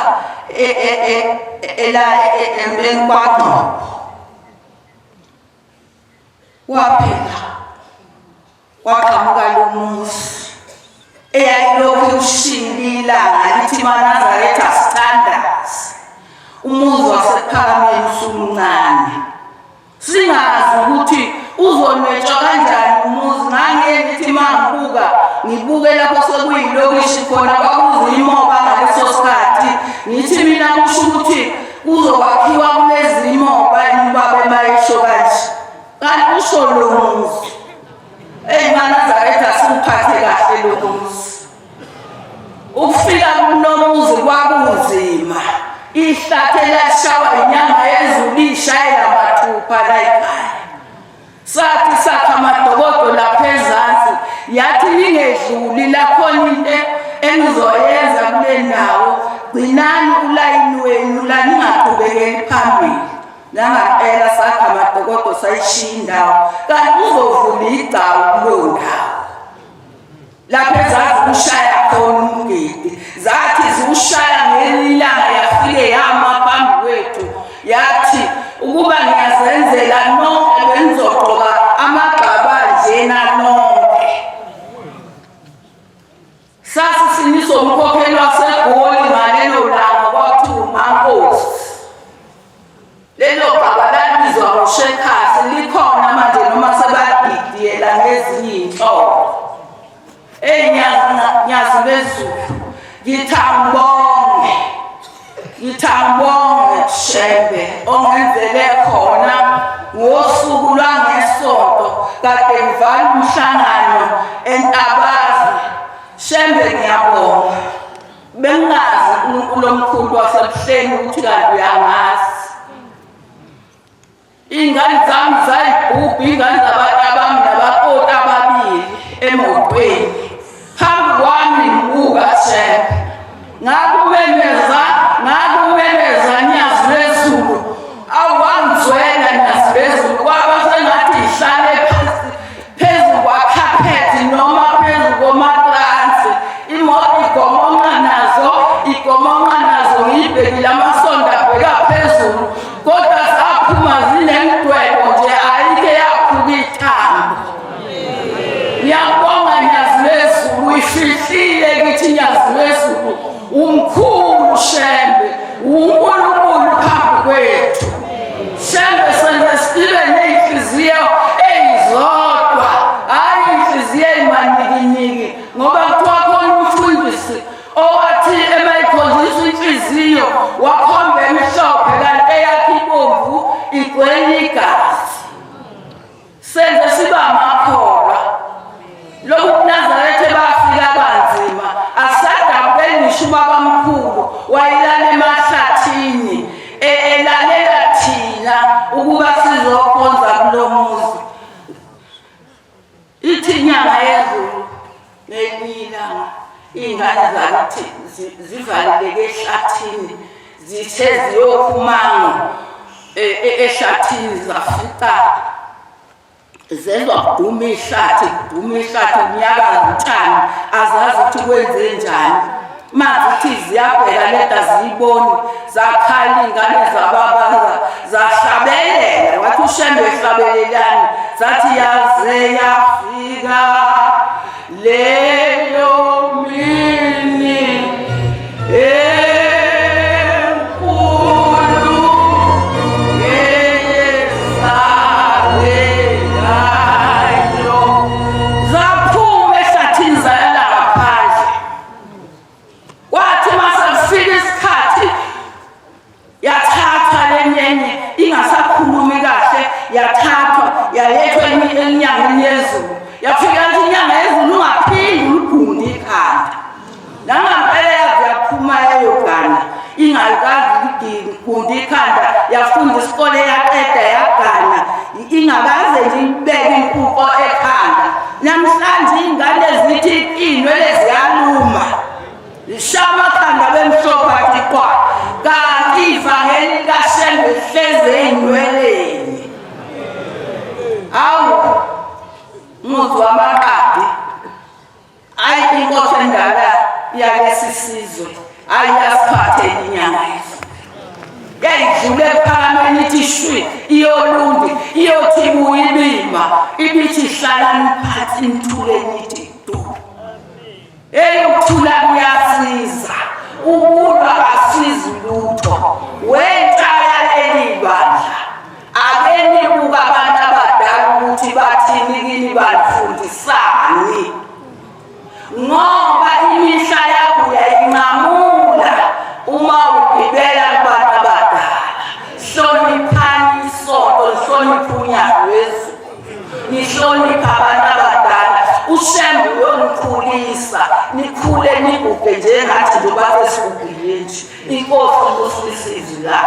enkwaNgcobo. Waphela waqhamuka lo muzi eyayilokhu ushingila ngalithi Nazaretha standards. Umuzi wasePhakameni usumncane singazi ukuthi uzonwetshwa kanjani umuzi. Ngangeke ngithi mangibuka ngibuke lapho sekuyilokishi khona kwakuzimoba ngaleso sikhathi ngithi mina kusho ukuthi kuzokwakhiwa kunezimoba babe bayisho kanje kanti usho lo muzi Nazaretha simphathe kahle lo muzi. Ukufika kunomuzi kwakunzima. Ihlathi lashawa inyanga yezulu ishayela mathupha la ekhaya. Sathi sakha amadokodo lapha ezansi yathi lingedluli lakhona into engizoyenza kule ndawo. Gcinani ulayini wenu la ningaqhubekeli phambili. Nangaphela sakha amadokodo sayishiya indawo kanti uzovula igcawu kulo ndawo. Lapha ezansi ushaya khona umgidi. Zathi ziushaya ngelilanga yafike yama phambi kwethu yathi ukuba ngiyazenzela nonke bengizogqoka amagqaba njena nonke. Sasisiniswa umkhokheli waseGoli ngalelo langa kwathiwa uMankosi. Lelo gqaba labizwa ngoShekhasi likhona manje noma sebadidiyela ngezinye inhlobo. Nyazi bezulu ngithambonge Shembe ongenzele khona ngosuku lwangesonto kade ngivala umhlangano eNtabazi. Shembe ngiyabonga bengazi uNkulunkulu omkhulu wasebuhleni ukuthi kanti uyangazi. Ingane zami zayibhubha ingane zabantu abami nabakoti ababili emotweni phambi kwami ngibuka Shembe. Ngakumeleza Nyazi lezulu awangizwela Nyazi lezulu kwaba sengathi ihlale phezu kwakhaphethi noma phezu komatransi. Imoto igomonqa nazo ngiyibhekile amasondo abheka phezulu kodwa zaphuma zinemdwebo nje ayike yaphuka ithambo. Ngiyabonga Nyazi lezulu ifihlile kithi Nyazi lezulu umkhulu Shembe uNkulunkulu phambi kwethu. Shembe senze sibe ney'nhliziyo ey'zodwa hayi inhliziyo ey'manikiniki ngoba kuthiwa khona umfundisi ukuba sizokhonza kulo muzi. Ithi inyanga yezulu nelilanga ingane zakithi zivaleleke ehlathini zithe ziyophumanga ehlathini zafica zenza kuduma ihlathi unyaka ngutshani azazi ukuthi kwenze njani. Mazithi ziyabheka leda ziyiboni zakhala ingane zababaza zahlabelela wathi ushembe ehlabelelani zathi yaze yafika leyo mini enkulu eyesabekayo zaphuma ehlathini zayala ngaphandle. Kwathi masafika isikhathi yathathwa lenyenye ingasakhulumi kahle yathathwa yayethwa enyangeni yezulu. Yafika nje inyanga yezulu ungaphindi ugunde ikhanda. Nangampela yaze yaphuma yayogana ingakazi ugunde ikhanda yafunda isikole yaqeda yagana ingakaze nje ibeke inkukho ekhanda. Namhlanje ingane zithi inwele ziyaluma lishama khanda bemhlophe atiqwa kanti ivangeli kaShembe hleze enweleni. Awu muzi wamaqadi ayi inkosi endala yalesisizwe ayasiphathe inyanga yethu yayidlule phambi ithi shwi iyolundi iyothi buyilima ibithi hlalani phansi imthuleni ithi du. Ukuthula kuyasiza ukulwa asizi lutho wentshaya elibandla akenibuka abantu abadala ukuthi bathini kini balifundisani ngoba imihla yakho uyayinqamula uma ugibela kubantu abadala. Hloniphani isonto hlonipha unyaka wezulu nihlonipha abantu abadala. uShembe uyonikhulisa nikhule nigubhe njengathi njengoba sesigubhile nje. Inkosi ngosisizi la.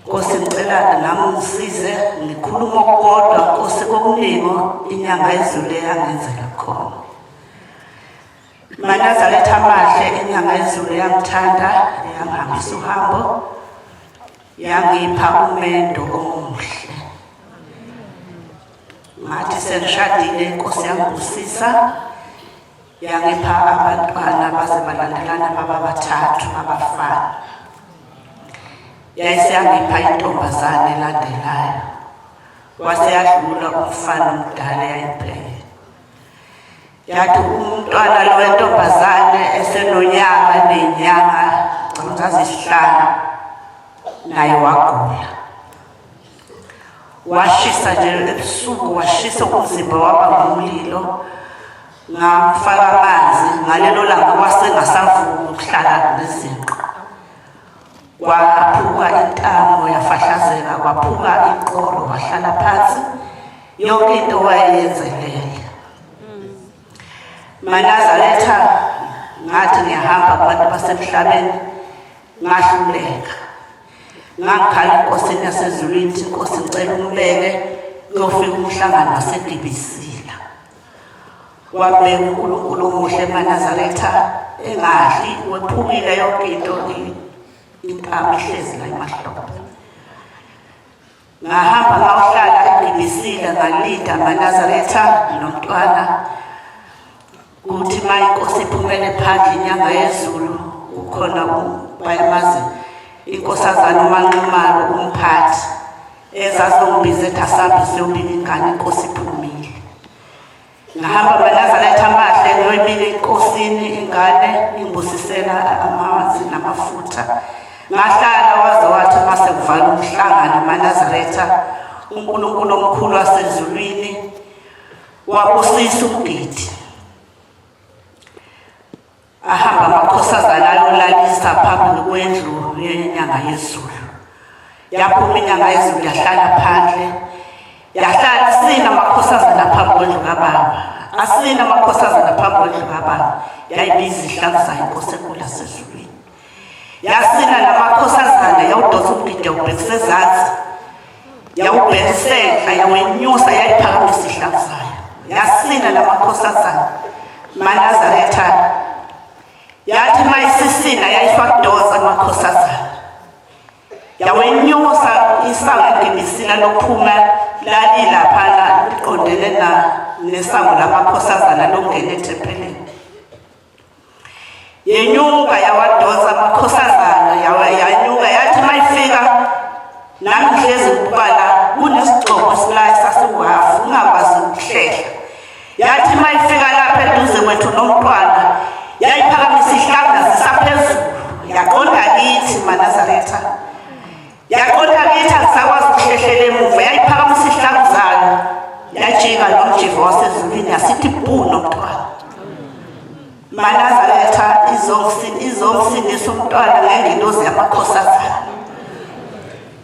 Nkosi ngicela nami ungisize ngikhuluma okukodwa Nkosi kokuningo inyanga yezulu eyangenzela khona. Manazaretha amahle inyanga yezulu yangithanda yangihambisa uhambo yangipha umendo omuhle. Ngathi sengishadile Nkosi yangibusisa yangipha abantwana baze balandelana baba bathathu abafana. Yayisiyangipha intombazane elandelayo. Wase yadlula umfana omdala yayiphethe. Yathi umntwana lo wentombazane esenonyaka nenyanga eziyisihlanu naye wagula. Washisa nje ebusuku washisa umzimba waba ngumlilo. Ngamfaka amanzi ngalelo langa wasengasavumi ukuhlala nezinqa. Kwaphuka intamo yafahlazeka kwaphuka iqolo wahlala phansi yonke into wayenzelele. Manazaretha ngathi ngiyahamba kubantu basemhlabeni ngahluleka. Ngakhala enkosini yasezulwini Nkosi ngicela umbeke uyofika umhlangano waseDibisila. Wabeka uNkulunkulu omuhle eManazaretha engadli wephukile yonke into intamo ihlezi la emahlombe. Ngahamba ngahlala eDibisila ngalinda Manazaretha nomntwana ukuthi maye Nkosi iphumele phandle inyanga yezulu ukhona bayamazi inkosazana uManqumalo umphathi ezazongibiza ethi asabe siyobika ingane Nkosi iphumile. Ngahamba Manazaretha amahle ngiyoyibika enkosini ingane ingibusisela amanzi namafutha. Ngahlala waze wathi mase kuvala umhlangano Manazaretha uNkulunkulu omkhulu wasezulwini wabusisa uGidi. Ahamba amakhosazana ayolalisa phambi kwendlu yenyanga yezulu. Yaphuma inyanga yezulu yahlala phandle. Yahlala sina amakhosazana phambi kwendlu kababa. Asina amakhosazana phambi kwendlu kababa. Yayibiza ihlavu zayo Nkosi enkulu yasezulwini. Yasina namakhosazana yawudosa uGidi yawubhekisa ezansi. Yawubhekisela yawenyusa yayiphakamisa ihlavu zayo. Yasina namakhosazana Manazaretha yathi mayisisina yayifakdoza amakhosazana. Yawenyusa isango eDibisila lokuphuma lalilaphana liqondene nesango lamakhosazana longena ethempelini. Yenyuka yawadosa amakhosazana yanyuka yathi mayifika nami ngihlezi ngibala kunesigcobo silaye sasiwafu ungakwazi ukuhlela. Yathi mayifika lapha eduze kwethu nomntwana yayiphakamisa ihlavu zisaphezulu yaqonda kithi Manazaretha. Yaqonda kithi akasakwazi ukuhlehlela emuva yayiphakamisa ihlavu zayo yajika nomjiva wasezulwini yasithi bhu nomntwana. Manazaretha izomsindisa umntwana ngengilozi yamakhosazana.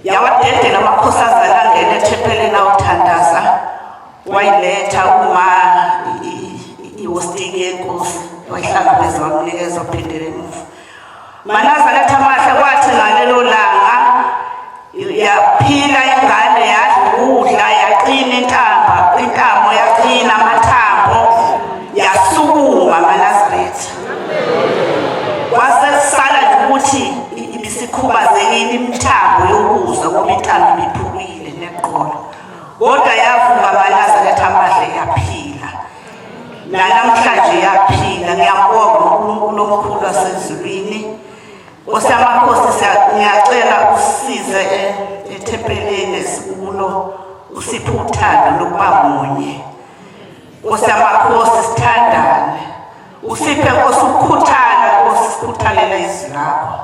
Yawadedela amakhosazana angena ethempelini awuthandaza. Wayiletha uma iwostiki yenkosi wayihlangabeza wamnikeza waphindela emuva. Manazaretha amahle kwathi ngalelo langa yaphila ingane yadla yaqina intamo yaqina amathambo yasukuma Manazaretha. Wasesala ukuthi ibisikhubazekile imithambo yokuzwa ngoba intamo ibiphukile neqolo. Kodwa yavuka Manazaretha amahle yaphila. Namhlanje yaphila. Ngiyabonga uNkulunkulu omkhulu wasezulwini. Nkosi yamakhosi ngiyacela usize ethempelini esikulo usiphe uthando lokuba munye. Nkosi yamakhosi sithandane. Usiphe Nkosi ukukhuthala Nkosi sikhuthalela izwi lakho.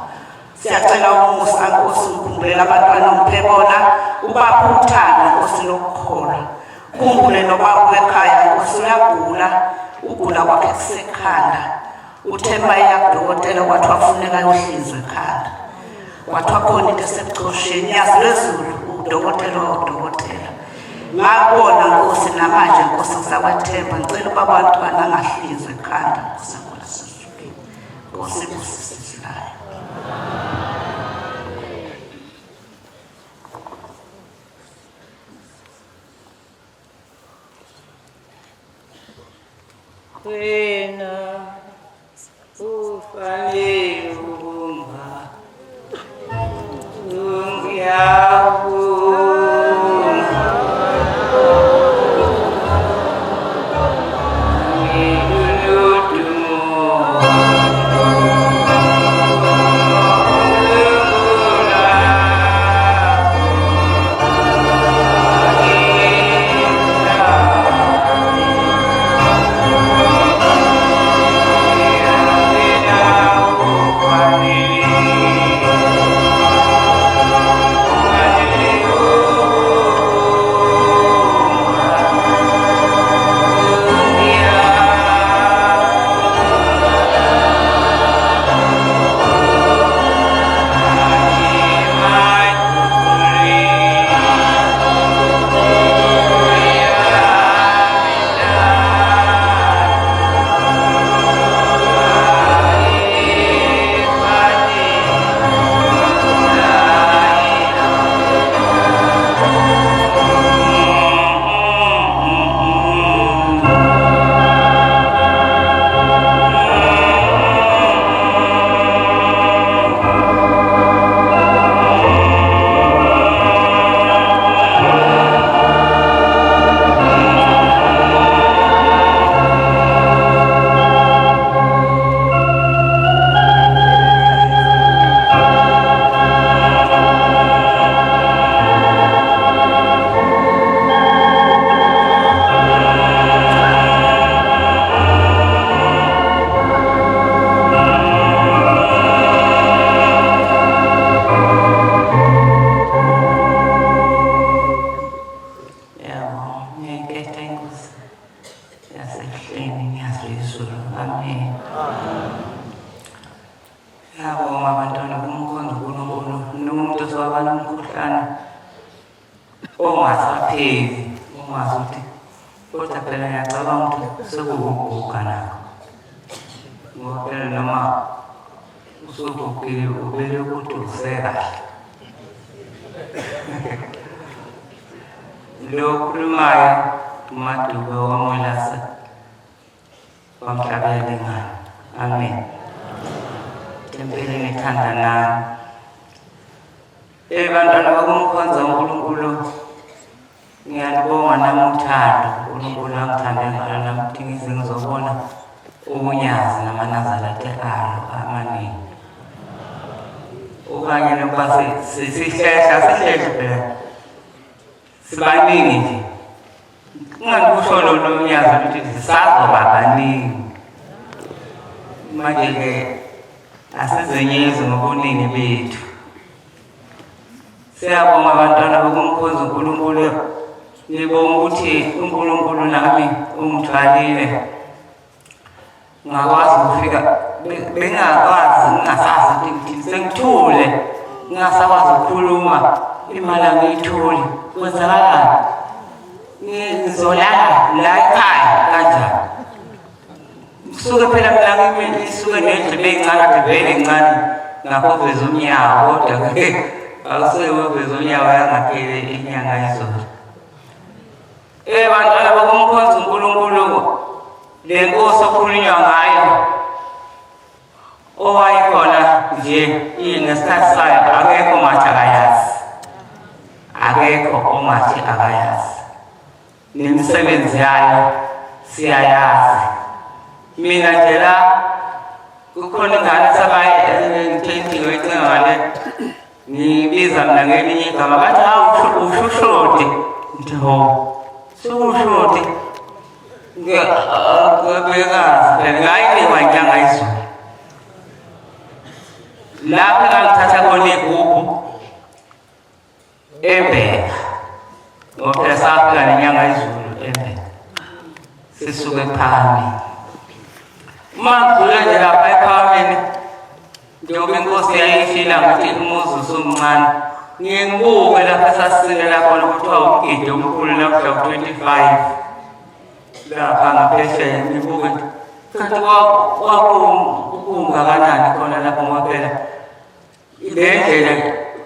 Siyacela umusa Nkosi ukukhumbula abantwana ongiphe bona ubaphe uthando Nkosi lokukholwa. Khumbule noba ubekhaya Nkosi uyagula ugula kwakhe kusekhanda. Uthemba yakudokotela kwathi wafuneka yohlinzwa ekhanda. Kwathi wakhona into esebuchosheni yazi lezulu udokotela udokotela. Ngakubona Nkosi namanje Nkosi ngisakwathemba ngicela uba abantwana angahlinzwa ekhanda Nkosi ngikholwa sesizulwini. Nkosi busisilayo. wena ufanele ukubonga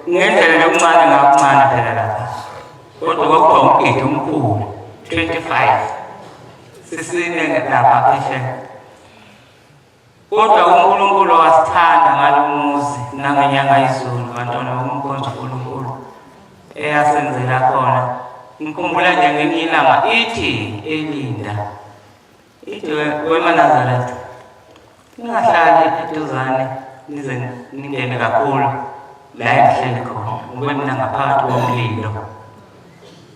ngendlela yokuncane ngakuncane phela lapha kodwa kwakuba umgidi omkhulu 25 sisine lapha phesheya. Kodwa uNkulunkulu wasithanda ngalomuzi nangenyanga izulu bantwana bomkhonto uNkulunkulu eyasenzela khona. Ngikhumbula nje ngelinye ilanga ithi elinda ithi weManazareth ningahlali eduzane nize ningene kakhulu la engihleli khona ngoba mina ngaphakathi komlilo.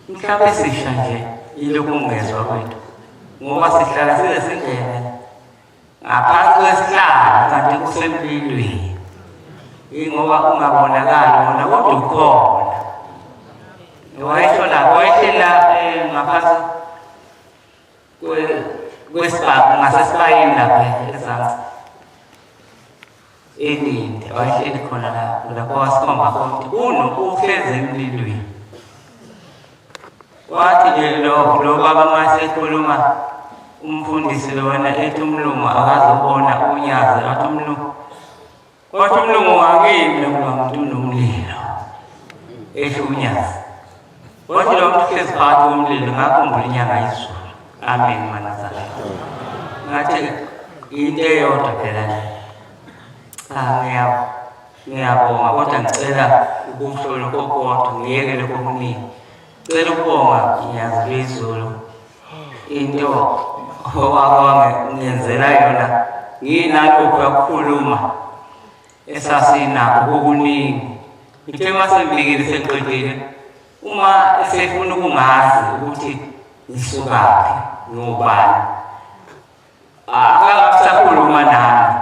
Mhlawumbe sisha nje yilokhu kungezwa kwethu ngoba sihlala size singene ngaphansi kwesihlalo kanti kusemlilweni. Ingoba ungabonakali wona kodwa ukhona. Wayehla ngaphansi kwesibhamu ngasesibayeni lapha ezansi elinde wayehleli khona lapho wasikhomba khona ukuthi uhlezi emlilweni. Wathi nje lo baba masekhuluma umfundisi lona ethi umlungu akazobona unyazi wathi umlungu wakimi ngoba unomlilo esho unyazi. Wathi lo muntu hlezi phakathi komlilo ngakhumbula inyanga yezulu. Amen Manazareth. Ngathi into eyodwa phela ngiyabonga kodwa ngicela ukuhlola kokodwa ngiyeke lokho okuningi. Ngicela ukubonga inyazi lwezulu into owakungenzela yona nginalokhu ukukhuluma esasinakho okuningi. Ngithe masembikile seqedile uma esefuna ukungazi ukuthi ngisukaphi ngobani akasakhuluma nami.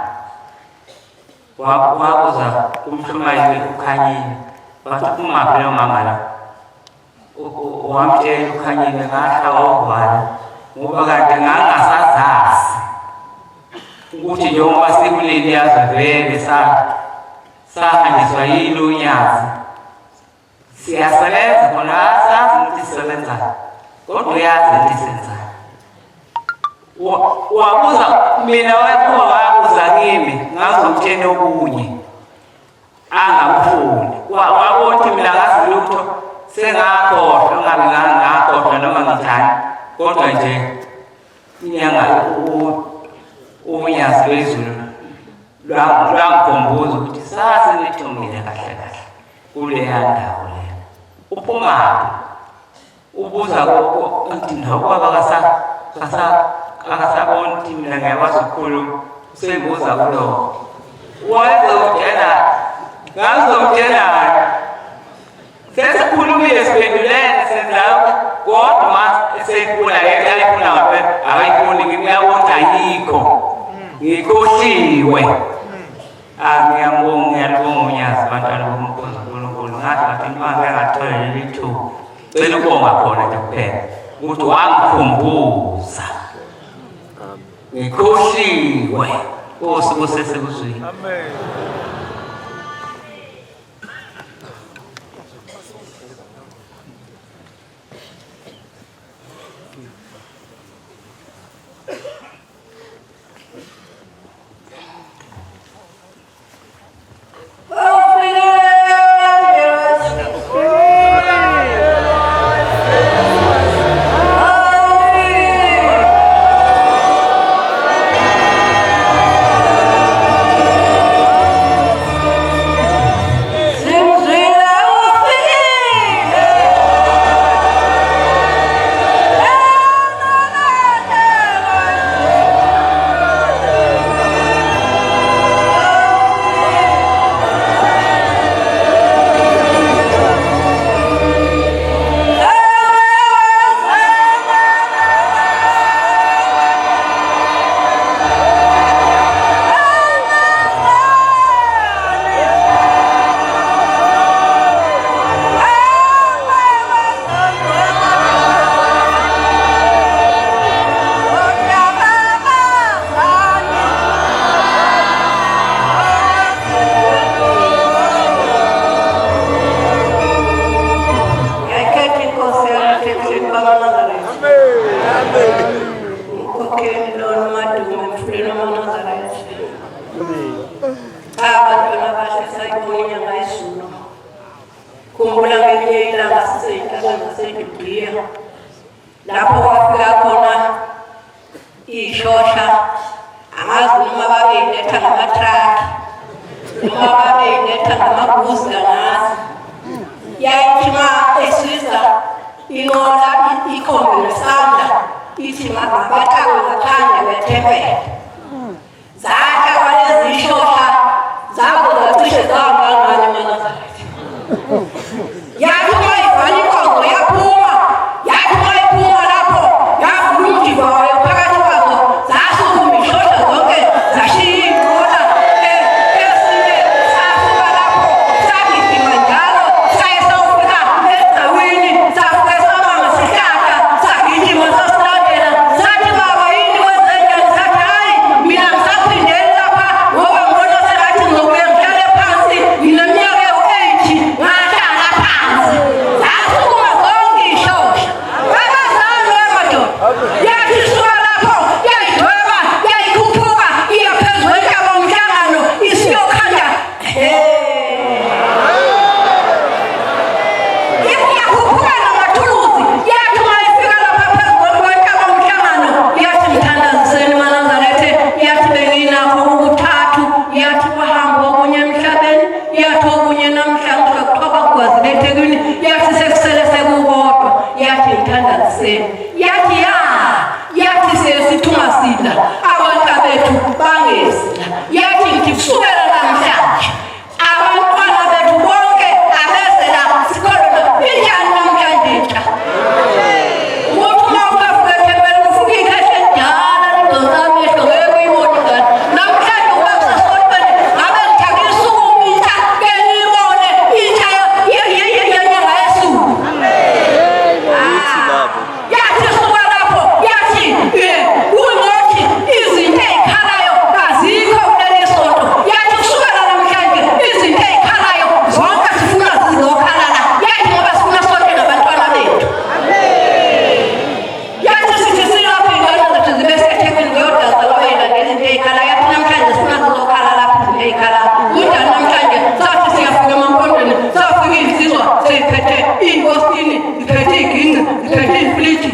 Wabuza kumshumayeli uKhanyile wathi umaphi lo mama la wamtshela uKhanyile ngahla wogwala ngoba kade ngangasazazi ukuthi njengoba sikuleli yazwe vele sahanjiswa yilo unyazi siyasebenza khona sazi ukuthi sisebenza kodwa uyazi ukuthi senza. Wabuza mina wabuza kimi ngazomtshela okunye angakufuni. Wabothi mina ngazi lutho sengakhohlwa ngabe ngakhohlwa noma ngithani kodwa nje inyanga unyazi lwezulu lwangikhumbuza ukuthi sasinithomile kahle kahle kuleya ndawo leyo. Uphumaphi ubuza ukuthi ngoba akasabona ukuthi mina ngiyakwazi ukukhuluma usembuza kulo wayezotshela ngazotshela sesikhulumile siphendulene senzayo kodwa esekhula yayifuna ngaphela akayifuni ngiyabona ayikho ngikhohliwe. Ngiyalibonga unyazi bantwana bomkhonto uNkulunkulu ngathi bathi ngingathola leli thuba cela ukubonga khona nje kuphela ukuthi wangikhumbuza ngikhohliwe osebusesebuzwini. Amen. Khumbula ngelinye ilanga siseyinhlangano seJudiya lapho kwafika khona ishosha angazi noma babeletha ngamatraki noma babeletha ngamaguzi kangazi yayithi ma esizwa inqola ikhombe nesandla ithi mabathakwe ngaphandle kwethempeli zakha kwalezi ishosha zabo zacishe zabangane eManazarete yathi mayivana inkonzo yaphuma yathi mayiphuma lapho yavula umjiba wayo phakathi kwazo zasukuma ishosha zonke zashiya inqola esinye sasuka lapho sagijima njalo saye sawufika egcawini safike sabanga sihlahla sagijima sasilandela sathi baba yini kwenzenjani sathi hayi mina ngisaphindeli lapha ngoba ngibona sengathi ngizobuye ngihlale phansi ngineminyaka ewu-8 ngahlala phansi zasukuma zonke ishosha babazali wemadoda yathi suka lapho yayidweba yayikhuphuka iya phezu kwentaba umhlangano isiyokhanda iyakhuphuka namathuluzi yathi mayifika lapha phezu kwentaba umhlangano yathi mthandaziseni Manazarete yathi benginakho ukuthathu yathi bahambe okunye emhlabeni yathi okunye namhlanje kuthoba kugwazile eThekwini yathi sekusele sekukodwa yathi mthandaziseni yathi sesithuma sidla abantabethu bangesila yathi ngithi kusukela namhlanje abantwana bethu bonke abezela sikolona injani namhlanje ntsha umuntu uma ungafika eThekwini ufika ikhahle endala lidonsamehlo ngeke uyibone ngani namhlanje uba kusasolipheni ngabe ngithakisa ukumitsha ke niyibone intsha yenyanga yesuku yathi suka lapho yathi kungothi izinto ey'khalayo azikho kuleli sonto yathi kusukela namhlanje izinto ey'khalayo zonke sifuna zizokhala la yathi ngoba sifuna sonke nabantwana bethu yathi sithi silapho iy'ngane zethu zibe seThekwini kuyodansa ngoba yilandela izinto ey'khalayo yathi namhlanje sifuna zizokhala lapho izinto ey'khalayo kunjani namhlanje sathi siyafika emampondweni safika iy'nsizwa sey'phethe iy'nkosini ziphethe iy'ginci ziphethe iy'fliji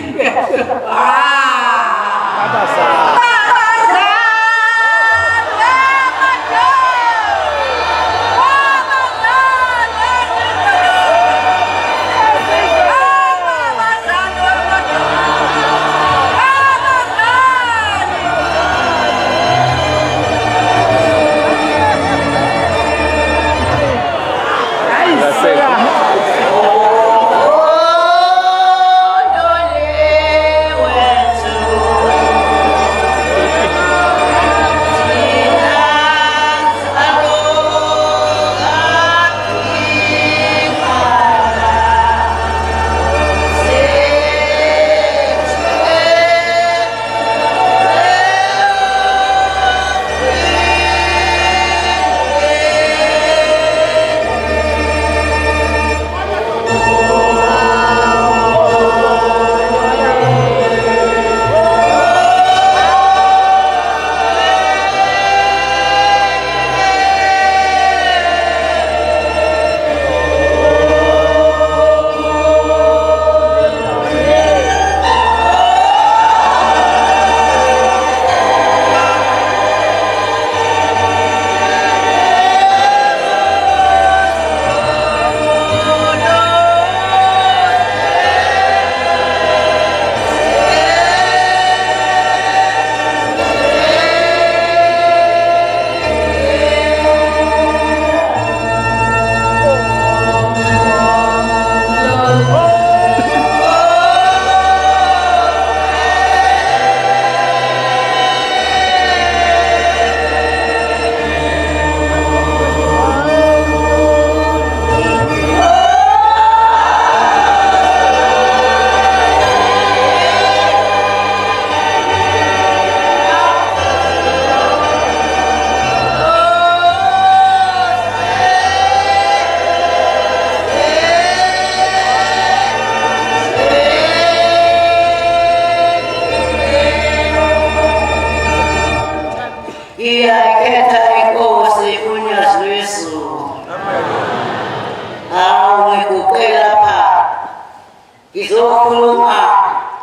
Izokhuluma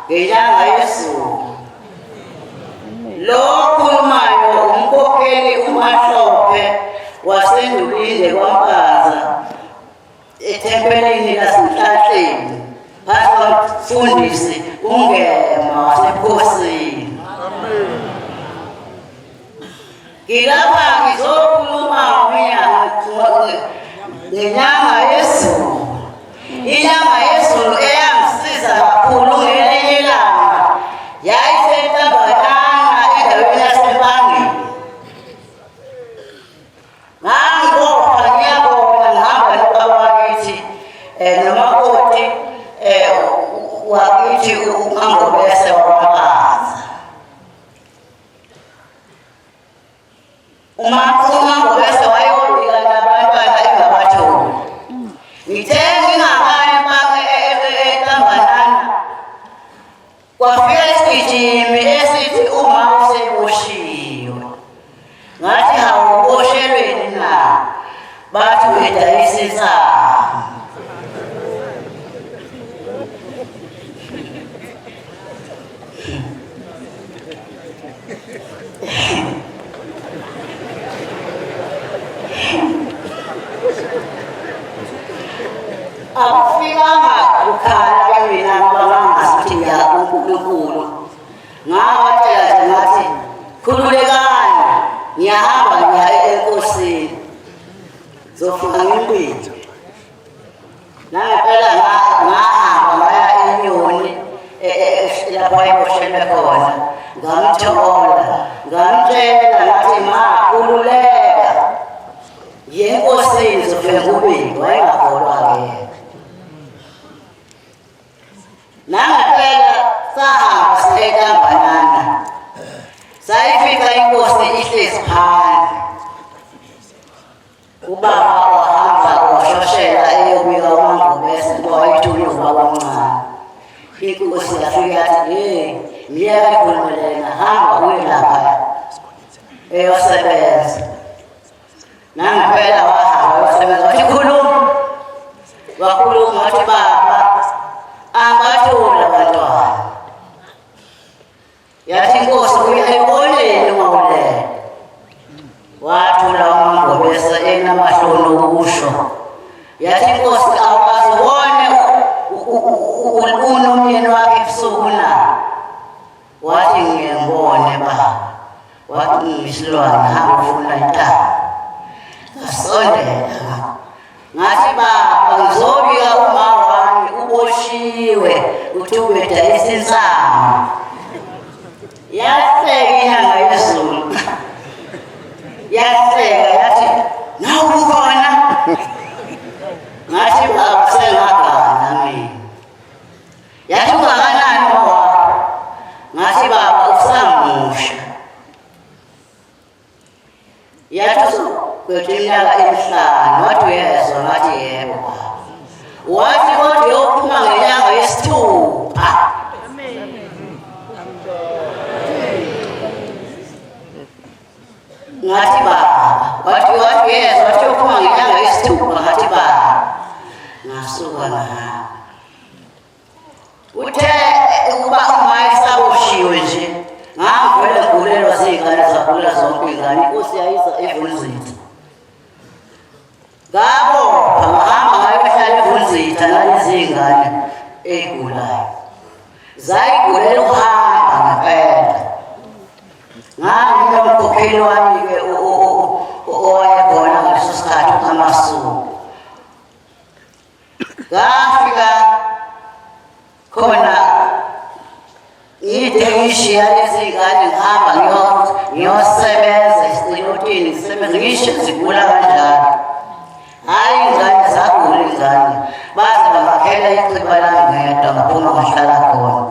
ngenyanga yezulu Lokhulumayo umkhokheli uMahlophe wasendulile kwaMbaza ethempelini laseNhlahleni phansi komfundisi uNgema wasebukhosini. Ngilapha ngizokhuluma ngenyanga yezulu. Inyanga yezulu eyangisiza kakhulu ngelinye ilanga yayisentabanyana endaweni yaseMpangeni. Ngangibopha ngiyabona ngihamba nobaba wakithi nomakoti wakithi uMangobese waMakaza. uMangobese wayobika nabantwana engabatholi. Ngithe ngingakaye entambanana kwafika isigijimi esithi uma useboshiwe. Ngathi hawuboshelweni na? Bathi wedayisa insangu. Akufikanga ukhala mina ngangasithi uNkulunkulu. Ngabatshela ngathi khululekani, ngiyahamba ngiya enkosini zofika ngimpilo. Nangempela ngahamba ngaya eNyoni lapho ayeboshelwe khona, ngamthola ngamtshela ngathi makhululeka ngiye enkosini zofika ngubiko. Wayengakholwa-ke. Nangempela sahamba siya entambanana, sayifika inkosi ihlezi phansi. Ubaba wahamba washoshela eyobika uMangobese ngoba wayethule ubaba omncane. Inkosi yafika yathi miyeke ikhulumelena, hamba uye lapha eyosebenza. Nangempela wahamba wayosebenza. Wathi khuluma. Wakhuluma wathi baba angathula abantwana. Yathi inkosi uya eboleni mawulele. Wathula uMangobese enamahloni okusho. Yathi inkosi awazibone unomyeni wakhe ebusuku na? Wathi ngiyembone baba. Wathi ngisilwane hamba ufuna intaba. Ngasondela ngathi baba ngizobika uma wami uboshiwe uthi ubedayisa insangu. Yahleka inyanga yezulu. Yahleka yathi nawu ukhona. Ngathi baba sengagana mina. Yathi ungakanani mawakho? Ngathi baba usamusha. Yathi kwethi iminyaka emihlanu. Wathi uyezwa? Ngathi yebo. Wathi kodwa uyophuma ngenyanga yesithupha. Ngathi baba. Wathi uyezwa? Wathi uyophuma ngenyanga yesithupha. Ngathi baba. Ngasuka ngahamba. Uthe ukuba uma esaboshiwe nje ngangivele ngigulelwa ziy'ngane zagula zonke iy'ngane. Inkosi yayisa eVunzitha. Ngabopha ngahamba ngayohlala eVunzitha nalezi iy'ngane ey'gulayo. Zayigulela ukuhamba ngempela. Nganginomkhokheli wami-ke owayekhona ngaleso sikhathi uKamasuku. Ngafika khona ngide ngishiya lezi y'ngane ngihamba ngiyosebenza estilotini, ngisebenza ngisho zigula kanjalo. Hhayi iy'ngane zagula iy'ngane. Baze bangakhela ichiba lami ngedwa ngaphuma ngahlala khona.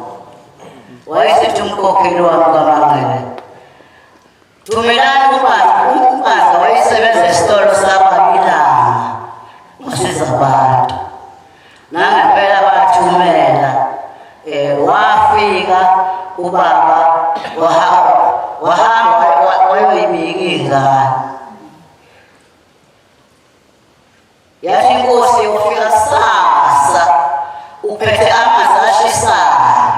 Wayesethi umkhokheli wami kaMangele, thumelani uMaza wayesebenza esitolo sababilanga wasiza abantu. Nangempela bathumela. Wafika ubaba wahamba wayoyibika iy'ngane. Yathi inkosi yofika sasa uphethe amanzi ashisayo.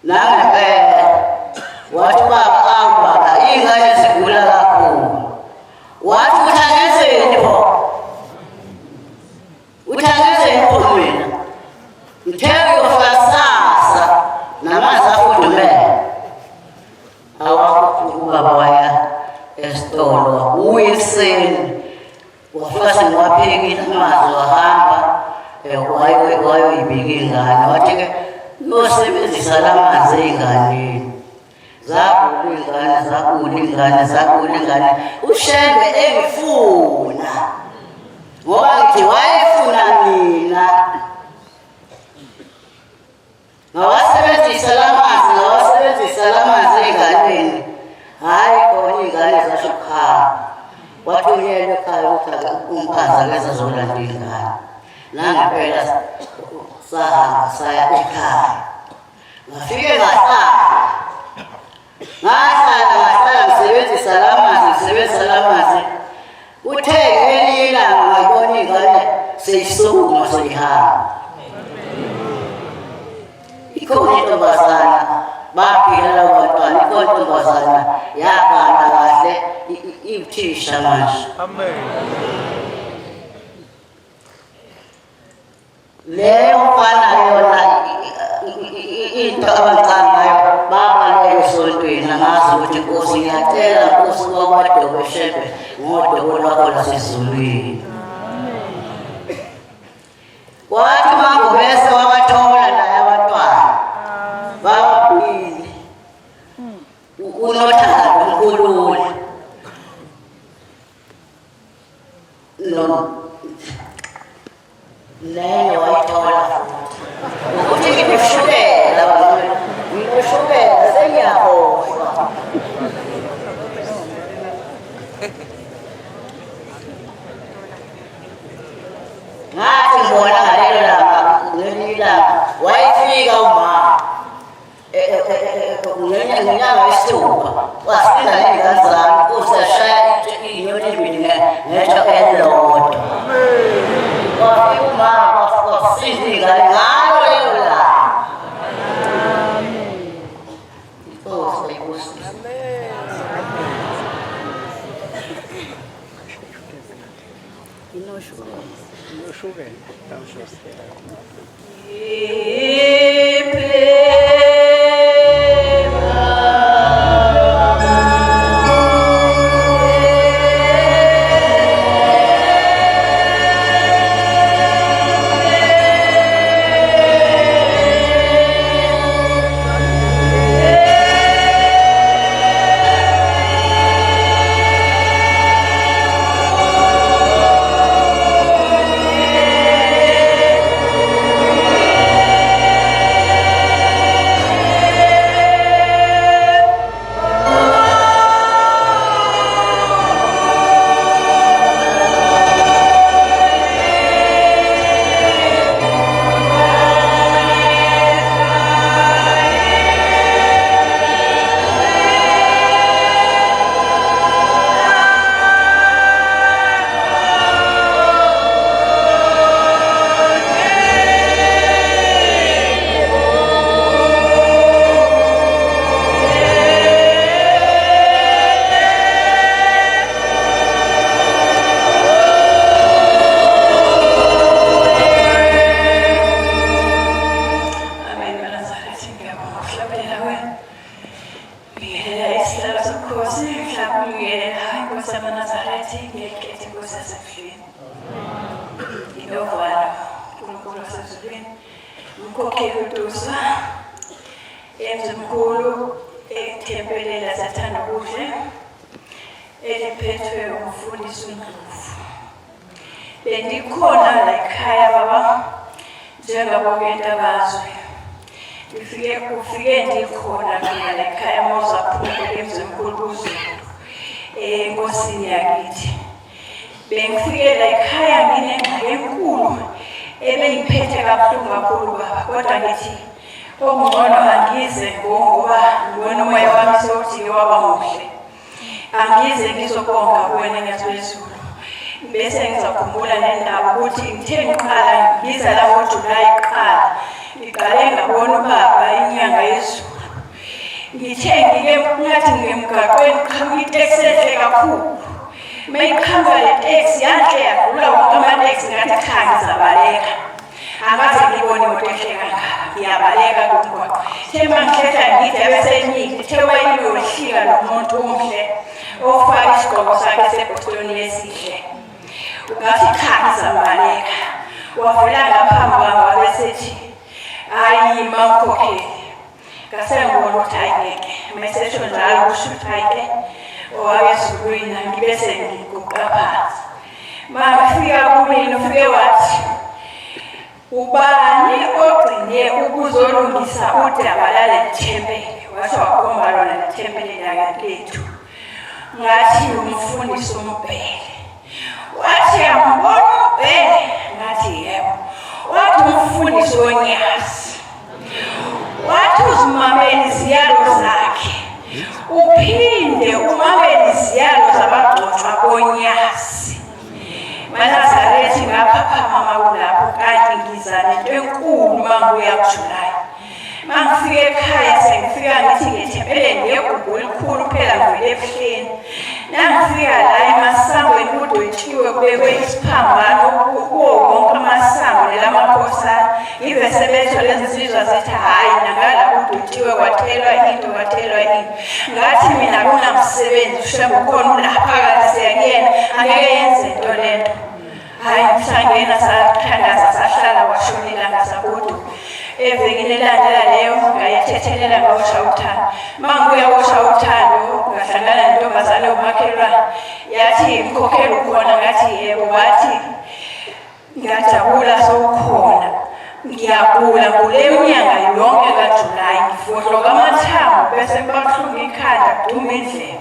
Nangempela wathi baba ingane zigula kakhulu. Wathi uthangezeni pho? Uthangezeni pho mina? Ngithenge uyofasasa namanzi afudumele. Ubaba waya esitolo uyiseni wafika sengiwaphekile amanzi wahamba wayoyibika ingane wathi-ke uyosebenzisa la manzi ey'nganeni. Zakula ingane uShembe engifuna ngoba ngithi wayefuna mina. Ngawasebenzisa la manzi ey'nganeni. Hhayi khona iy'ngane zasho kukhala. Wathunyelwa ekhaya ukuthi umphaza akeze azolanda ingane. Nangempela sahamba saya ekhaya. Ngafike ngahlala ngisebenzisa la manzi. Uthe ngelinye ilanga ngayibona ingane seyisukuma seyihamba. Ikhona intombazana baphila labo bantwana, ikhona intombazana yagana kahle iwuthisha manje. Leyo mfana yona into abancane ngayo babalele esontweni angazi ukuthi Nkosi ngiyacela Nkosi kwaDobe Shembe ngoDobe lwakho lasezulwini. Wathi uMangobese wabathola naye abantwana babili uNothando uNkulule leyo wayithola ukuthi ngikushukela sengiyakhohlwa. Ngathi ngibona ngalelo langa wayefika umama ngenyanga yesithupha wasiphinda ney'ngane zami usashaya iy'nyoni ezimbili ngetho elilodwa. Wafika umama wasiza iy'ngane ngalo lelo langa. Inkosi ayibusise. Ufike ndikhona mina lekhaya mawuzaphuma emzimkhulu kuZulu enkosini yakithi. Bengifike lekhaya nginengxaki enkulu ebeyiphethe kabuhlungu kakhulu baba, kodwa ngithi okungcono angize ngoba ngibona umoya wami sewuthi waba muhle. Angize ngizobonga kuwena ngiyaZulu. Bese ngizakhumbula nendaba ukuthi ngithe ngiqala ngiza la ngoJulayi kuqala. Ngiqale ngabona ubaba inyanga yezulu. ngithe ngathi ngemgaqweni qhamuka iteksi enhle kakhulu. Mayikhamba le teksi yanhle yadlula wonke amateksi ngathi cha ngizabaleka. Akaze ngibone imoto enhle kangaka. Ngiyabaleka kumgwaqo. Uthe mangihlela ngithi abesenyiki uthe wayeyohlika nomuntu omhle ofaka isigqoko sakhe sebhostoni esihle. Ngathi cha ngizabaleka. Wavela ngaphambi kwami wabesethi hayi mamkhokheli. Ngasengibona ukuthi ayingeke. Mesesho njalo kusho ukuthi ayike owabezulwini ngibese ngiguqa phansi. Mangifika kumina ufike wathi ubani ogcine ukuzolungisa udaba lale thempeli. Washo wakhomba lona le thempeli lakethu. Ngathi umfundisi uMbhele. Wathi yambona uMbhele? Ngathi yebo. Wathi umfundisi wonyazi. Wathi uzimamele iziyalo zakhe. Uphinde umamele iziyalo zabagcotshwa konyazi. Manazarethi ngaphaphama mawulapho kanti ngiza nento enkulu mangibuya kuJulayi. Mangifike ekhaya sengifika ngithi ngethempeleni ngegugu elikhulu phela ngivele ebuhleni. Nangifika la emasangweni kudwetshiwe kubekwe isiphambano kuwo wonke amasango lelamakhosa. Ibe sebetho lezizizwa zithi hayi nangala kudwetshiwe kwathelwa into. Ngathi mina kunamsebenzi ushembe ukhona ulaphakathi siyakuyena angeke yenze into lento. Hayi mhlangena sathandaza sahlala washonela ngasakudu. Evekini elandela leyo ngayithethelela ngosha uthando. Mangibuya ngosha uthando ngahlangana nentombazane umakhelwane. Yathi imkhokheli ukhona ngathi yebo. Wathi ngiyajabula sowukhona. Ngiyabula kule minyaka yonke kaJulayi ngifohloka amathambo bese ngibahlunga ikhanda kuduma indlebe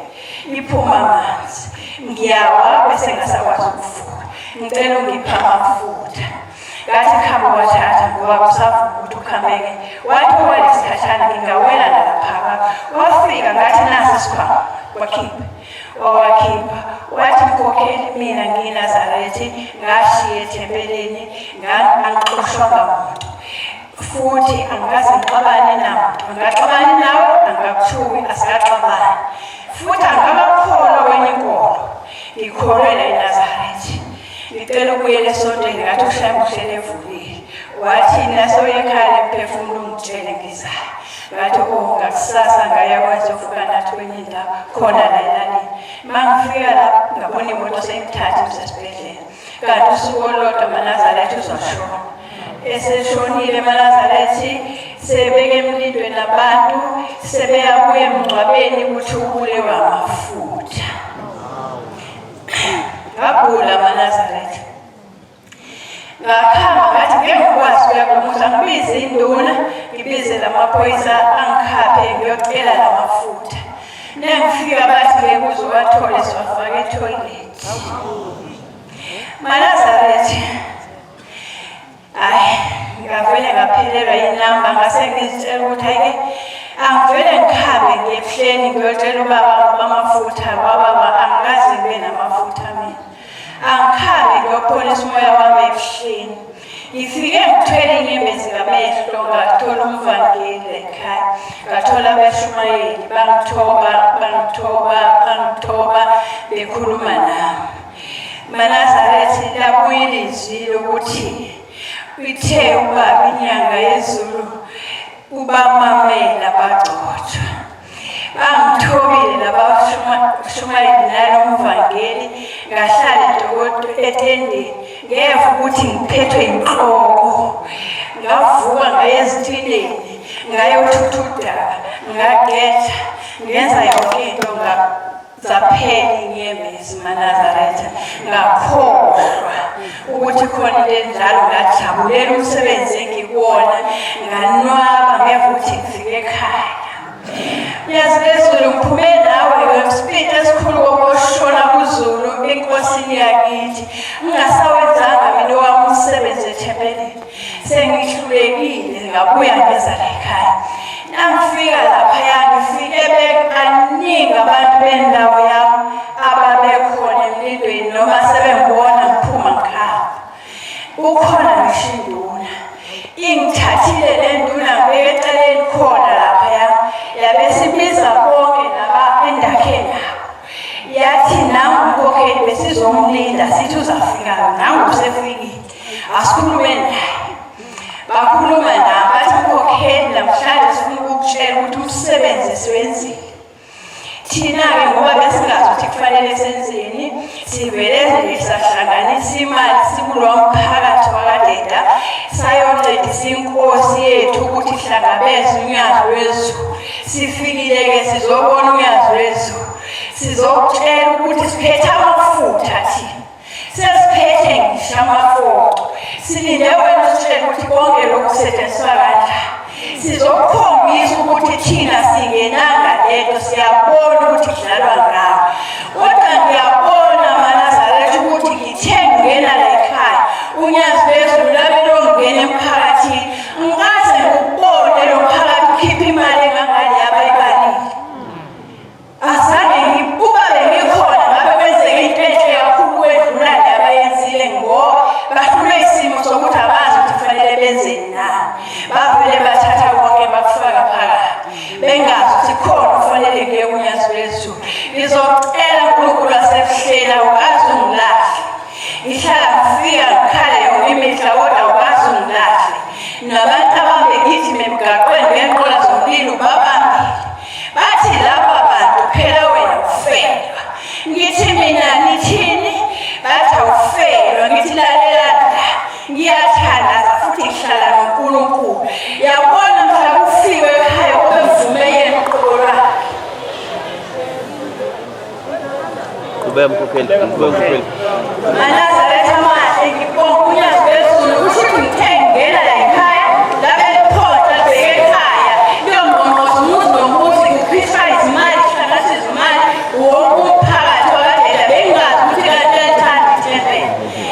iphuma amanzi. Ngiyawa bese ngasakwazi ukuvuka. Ngicela ungiphe amafutha. Ngathi khamba wathatha ngoba kusavuma ukuthi ukhambeke. Wathi kwalesikhathana ngingawela lapha. Wafika ngathi nasi isikhwama wakhipha. Wakhipha. Wathi mkhokheli mina ngiyiNazarethi ngashiya ethempeleni angixoshwanga muntu. Futhi angikaze ngixabane nawe. Angaxabani nawe angakuthuki asikaxabani. Futhi angabakholwa wenye inkolo. Ngikholwe la eNazarethi. Ngicela ukuyela esontweni ngathi ushaya evulile. Wathi nasoye ekhaya emphefumulo ungitshele ngizayo. Ngathi ngakusasa ngaya kwaZovuka nathi kwenye indawo khona la elalini. Mangifika la ngabona imoto sengithatha esibhedlela. Kanti usuku olodwa uMaNazarethi uzashona. Eseshonile uMaNazarethi sebeke emlindweni nabantu sebeyabuya emngcwabeni ukuthi ubulewe amafutha. Ngabula uMaNazarethi. Ngakhamba ngathi ngekwazi ukuyakhumuza ngibize induna ngibize lamaphoyisa angikhaphe ngiyocela lamafutha. Nengifika bathi ngekuzowathola siwafaka etoilet. uMaNazarethi hayi ngavele ngaphelelwa inamba ngase ngizitshela ukuthi ayike angivele ngikhambe ngebuhleni ngiyocela ubaba amafutha. Baba angikaze ngibe namafutha mina. Angikhambe ngiyopholisa umoya wami ebuhleni. Ngifike ngithwele inyembezi kamehlo ngathola umvangeli ekhaya. Ngathola abeshumayeli bangithoba bekhuluma nami. uMaNazarethi labuye ilizwi lokuthi ithe ubaba inyanga yezulu ubamamela bagcotshwa. Bangithobile labashumayeli nalomvangeli ngahlala etendeni. Ngeva ukuthi ngiphethwe inhloko. Ngavuka ngaya ezituleni ngayothuthuda ngagetha ngenza yonke into zaphela inyembezi uMaNazarethi. Ngakhohlwa ukuthi khona into enjalo. Ngajabulela umsebenzi engikuwona. Nganwaba ngeva ukuthi ngifike ekhaya. Yazi lezulu ngiphume nawe ngesipiti esikhulu kokushona kuZulu enkosini yakithi. Ngingasawenzanga mina owami umsebenzi ethempelini. Sengihlulekile ngabuya ngeza la ekhaya. Nangifika lapha ngifike bebaningi abantu bendawo yami ababekhona emlindweni noma sebengibona ngiphuma ngikhamba. Ukhona ngisho induna. Ingithathile le nduna ngibeke eceleni khona lapha yabe sibiza asikhulume naye. Bakhuluma naye bathi ukhokheli namhlanje sifuna ukukutshela ukuthi umsebenzi esiwenzile. Thina-ke ngoba besingazi ukuthi kufanele senzeni, sivele sahlanganisa imali sikulowo mphakathi wakadeda sayoncedisa inkosi yethu ukuthi ihlangabeze unyazo lwezulu. Sifikile-ke sizobona unyazo lwezulu, sizokutshela ukuthi siphethe amafutha thina, sesiphethe ngisho amafoto. Silinde wena usitshele ukuthi konke lokhu kusetshenziswa kanjani. Sizokukhombisa ukuthi thina singenanga lento, siyabona ukuthi kudlalwa ngawo. Kodwa ngiyabona maNazaretha ukuthi ngithe ngingena la ekhaya unyazo lwezulu labe longena emphakathini, ngikaze ngikubone lo mphakathi ukhipha imali engangale yabayibalile. Azange ngibuka bengikhona ngabe kwenzeka into enhle kakhulu kwedlula le abayenzile ngoba bahlule isimo sokuthi abazi ukuthi kufanele benzeni na. Bavele bathatha konke bakufaka phakathi bengazi ukuthi khona kufanele kuye kunyazo lwezulu. Ngizocela uNkulunkulu wasekuhlela ukazi ungilahle. Ngihlala ngifika ngikhale yonke imihla kodwa ukazi ungilahle. Nabantu ababegijima emgaqweni ngenqola zomlilo babambile. Bathi laba bantu phela wena ufelwa. Ngithi mina ngithini? Bathi awufelwa. Ngithi lalela la, ngiyathandaza futhi ngihlala noNkulunkulu. Yabona mhla kufike ekhaya kube mvume yena uqobo lwakhe. Kube mkhokheli. maNazaretha amahle ngibonga unyazo lwezulu ukuthi ngithe ngingena la ekhaya labe liphonta libheke ekhaya liyongqongqoza umuzi nomuzi kukhishwa izimali kuhlanganiswa izimali wonke umphakathi wakadeda bengazi ukuthi kanti ethanda ithempeli.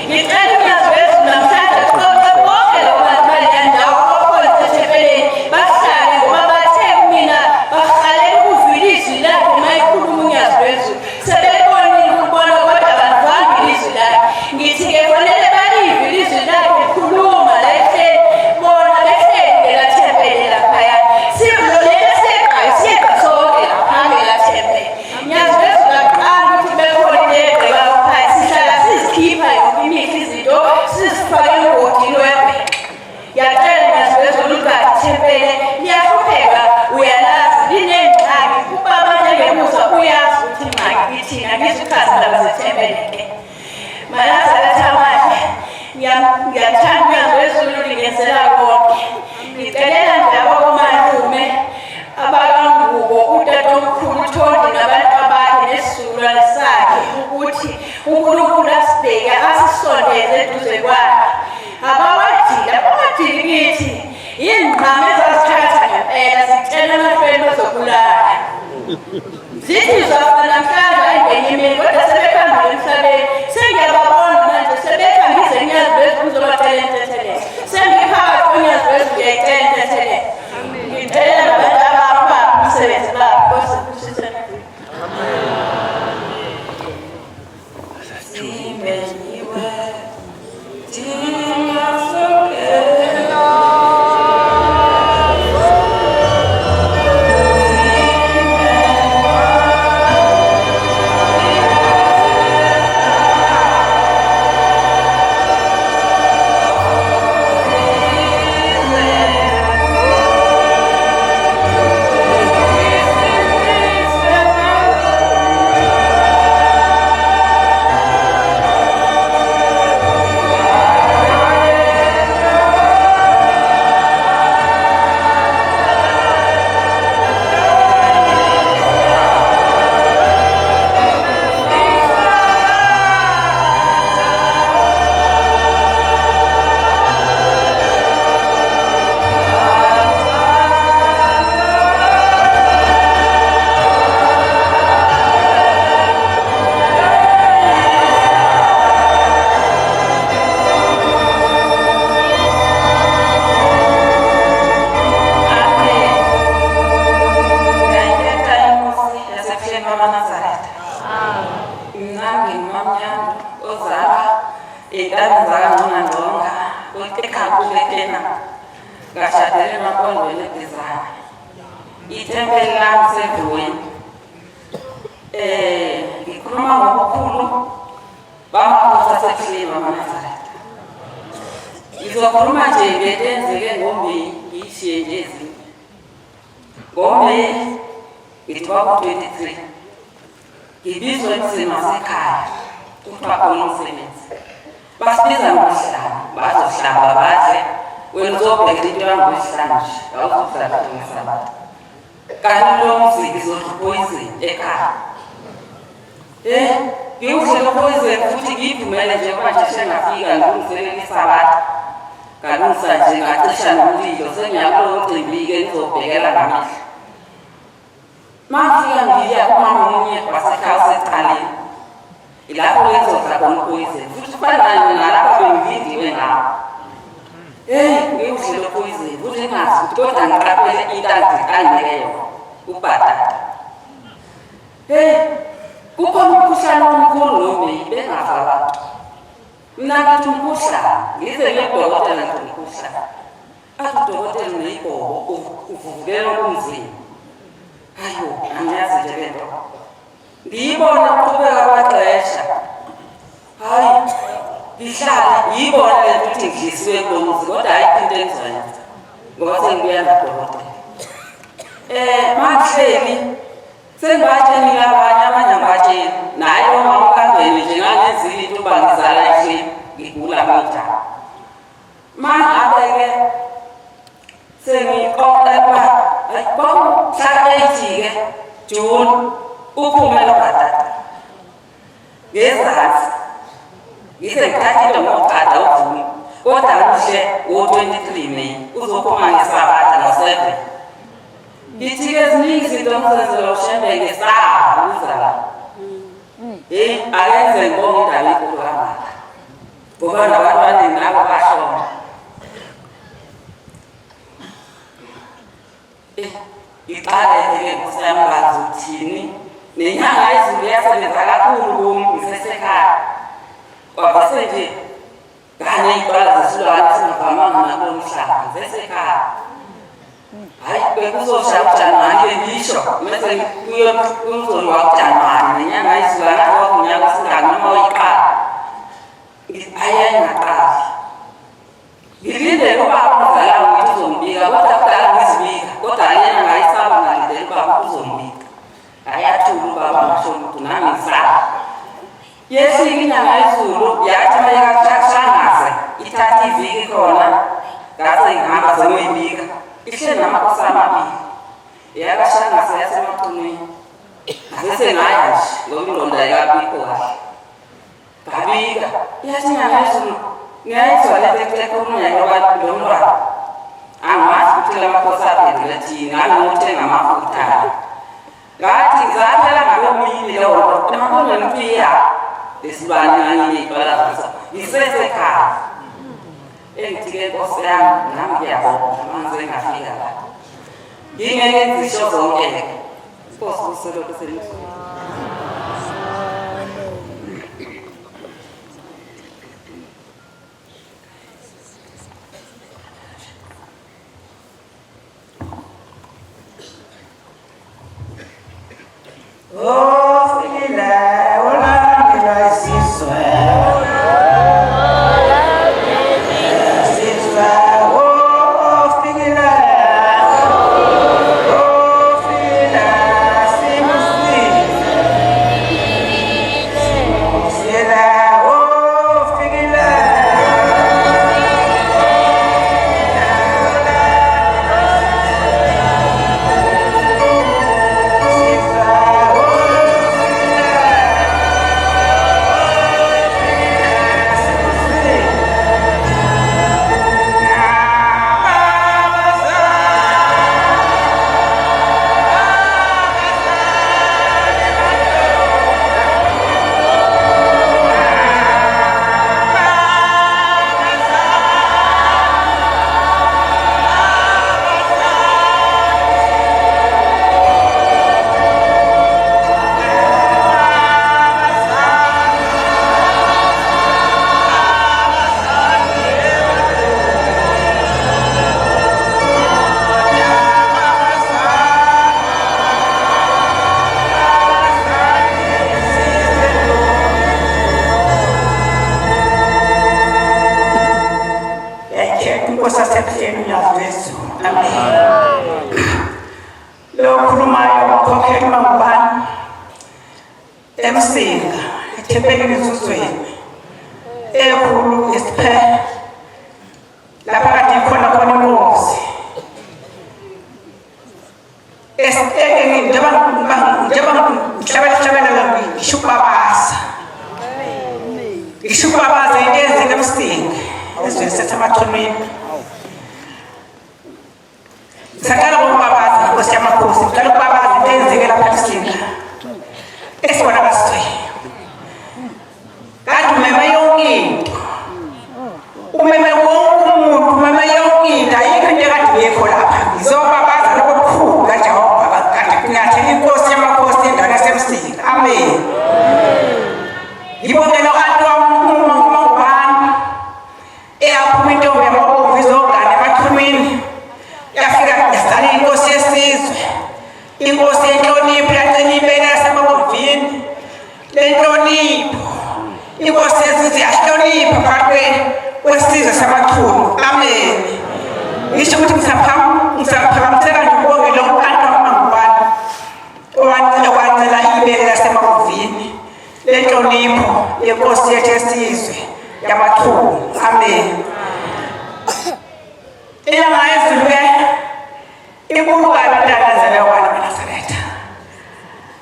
Ngicela unyazo lwezulu namhlanje qoqe bonke labo bantu baleya ndawo abakhona ethempelini bahlale ngoba bathe mina bahalela ukuvila izwi lakhe uma ekhuluma unyazo lwezulu. Sebebonile ukubona kodwa abazange ilizwi lakhe. Ngithi-ke kufanele balive ilizwi lakhe likhuluma la ehleli bona behleli elathempeli laphayana. Sivulolele seqayo siyeqa sonke laphange elathempeli. Unyazo lwezulu aqala ukuthi bekhona leqe baphaya sihlala sizikhipha yonke imihla izinto sizifake emgodini webheke. Yacela unyazo lwezulu ukuthi ithempeli liyahlupheka uyalazi linengxaki kuba abantu engemuza uyazi ukuthi ingxaki ithina ngizikhazi laba zethempeli-ke. maNazaretha amahle ngiyathanda unyazo lwezulu lingenzela konke. Ngicelela nje abakomalume abakangubo utatomkhulu uThondi nabantu abakhe nesizukulwane sakhe ukuthi uNkulunkulu asibheke asisondeze eduze kwakhe. Abawadili kithi ingqama ezazithatha ngempela zitshela amahlweni bazobulala. Zithi zafa namhlanje ayingene imini kodwa sebekhambile emhlabeni. Sengiyababona manje sebekhambise unyazo lwezulu uzobacela intethelelo. Sengiphakathi konyazo lwezulu ngiyayicela intethelelo. Ngicela nabantu abakho umsebenzi babo bosebusise. Simenyiwe thina sokela. ngashadele nonkondweni edizana ithempeli lami seDuweni. Ngikhuluma ngobukhulu bamaKhosi aseKlima maNazaretha. Ngizokhuluma nje ngento eyenzeke ngoMeyi ngiyishiye nje ezinye. ngoMeyi ngi-2023 ngibizwa emzini wasekhaya kuthiwa khona umsebenzi. Basibiza ngoLwesihlanu bazohlamba badle wena uzobheka into yangoLwesihlanu nje awuzokudlala ngeSabatha. Kanti lo mzi ngizophoyizeni ekhaya. Ngiwuhlelo phoyizeni futhi ngiyivumele nje manje sengafika ngilungiselela iSabatha. Ngalungisa nje ngacisha nomlilo sengiyakulowo mcimbi-ke ngizobhekela ngamehlo. Mafika ngiya kumama omunye wasekhaya osecaleni. Ilapho ngizodla khona uphoyizeni futhi kufanele nalapho bengividiwe ngawo. Ngiwuhlelo phoyizeni futhi ngazi ukuthi kodwa ngiqaphele intanzi angeke yona ubhatata. Kukhona umkhuhlane omkhulu ngoMeyi bengazi abantu. Mina ngathi umkhuhlane ngize ngiyodokotela ngithi umkhuhlane. Athi udokotela uneyigogo uvuvukela umzimba. Hayo angiyazi nje le nto. Ngiyibona ukuqhubeka kwaxesha. Hayi ngihlala ngiyibona le nto ukuthi ngidlisiwe ngomuzi kodwa ayikho into engizoyenza ngoba sengibuya nadokotela. Makuhleli sengibatshenile abanye angibatsheni naye umama ukhangele nje ngangenzile into uba ngizala ehleli ngigula kanjani. Mangabe-ke sengixoxa ukuba mhla 8-ke Juni uphume lo bhatata ngezansi ngise ngithathile ngoqada uVumi kodwa kuhle ngo-23 Meyi uzophuma ngeSabatha ngo-7. Ngithi-ke eziningi izinto ngizenzela ushembe ngesaba uzala. Akenze ngibonge indaba enkulu kangaka ngoba nabantu abaningi nabo bashona. Iqale-ke kusayambazi uthini nenyanga izulu yasebenza kakhulu kumi ngisesekhaya. Kwavase nje kanye iy'qala zesilwane singavamanga nakulo mhlaba ngisesekhaya. Hayi bekuzoshaya uJanuwari ngisho mase kuyomzolo wakuJanuwari nenyanga izulu ngathi kwakunyaka singani noma uyiqala. Ayengaqali. Ngilindele ubaba umzala ngithi uzombika kodwa kudala ngizibika kodwa yena ngayisaba ngalindele ubaba uzombika. Ayathula ubaba ngishona ukuthi nami ngisaba. Yefika inyanga yezulu yathi mayekashangaze ithatha iviki khona ngase ngihamba sengoyibika. Ihle namakhosi amabili yakashangaze yasemaqhunwini ngase ngaya nje ngoba ingqondo ayikabikho kahle. Ngabika yathi inyanga yezulu ngiyayizwa le nto ekhulunywa ngoba lo mntwana angazi ukuthi la makhosi aphendula thina ngangothenga amafutha. Ngathi ngizaphela ngabomile leyo nto emakhonweni kuya lesilwane ngangiyibhala zaso ngisesekhaya. Ngithi-ke Nkosi yami nami ngiyabonga mangize ngafika la ngingeke ngizisho zonke-ke. Nkosi kuselokhu selizweni. Oh umnyazo Yesu. Amen. Lo khulumayo ukhokhela mangubani emsinga ethempelini Zuzweni ekhulu isiphe lapha kade ikhona inkosi njengoba ishubabaza into enzeke emsinga ezweni sethu amathunweni sakala ukubabaza inkosi yamakhosi ngicela ukubabaza into enzeke lapha emsinga esibona kasizwe kanti umeme yonke into umeme wonke umuntu umeme yonke into ayikho into ekade ngekho lapha ngizobabaza lokukhulu kaJehova kade kunyathela inkosi yamakhosi endaweni yasemsinga. Amen. Ngibongela abantu mangubani eyaphuma intombi yamabomvu izogana emathunweni yafika yasala inkosi yesizwe inkosi yenhlonipho yacinibela yasemabomvini lenhlonipho inkosi yesizwe yahlonipha phakathi kwesizwe samathunu. Amen. Ngisho ukuthi ngisaphakamisela nje ukubongela abantu mangubani owancela ibele lasemabomvini lenhlonipho yenkosi yethu yesizwe yamathunu. Amen. Inyanga yezulu ke inkulukazi intandazelo yakwana eNazaretha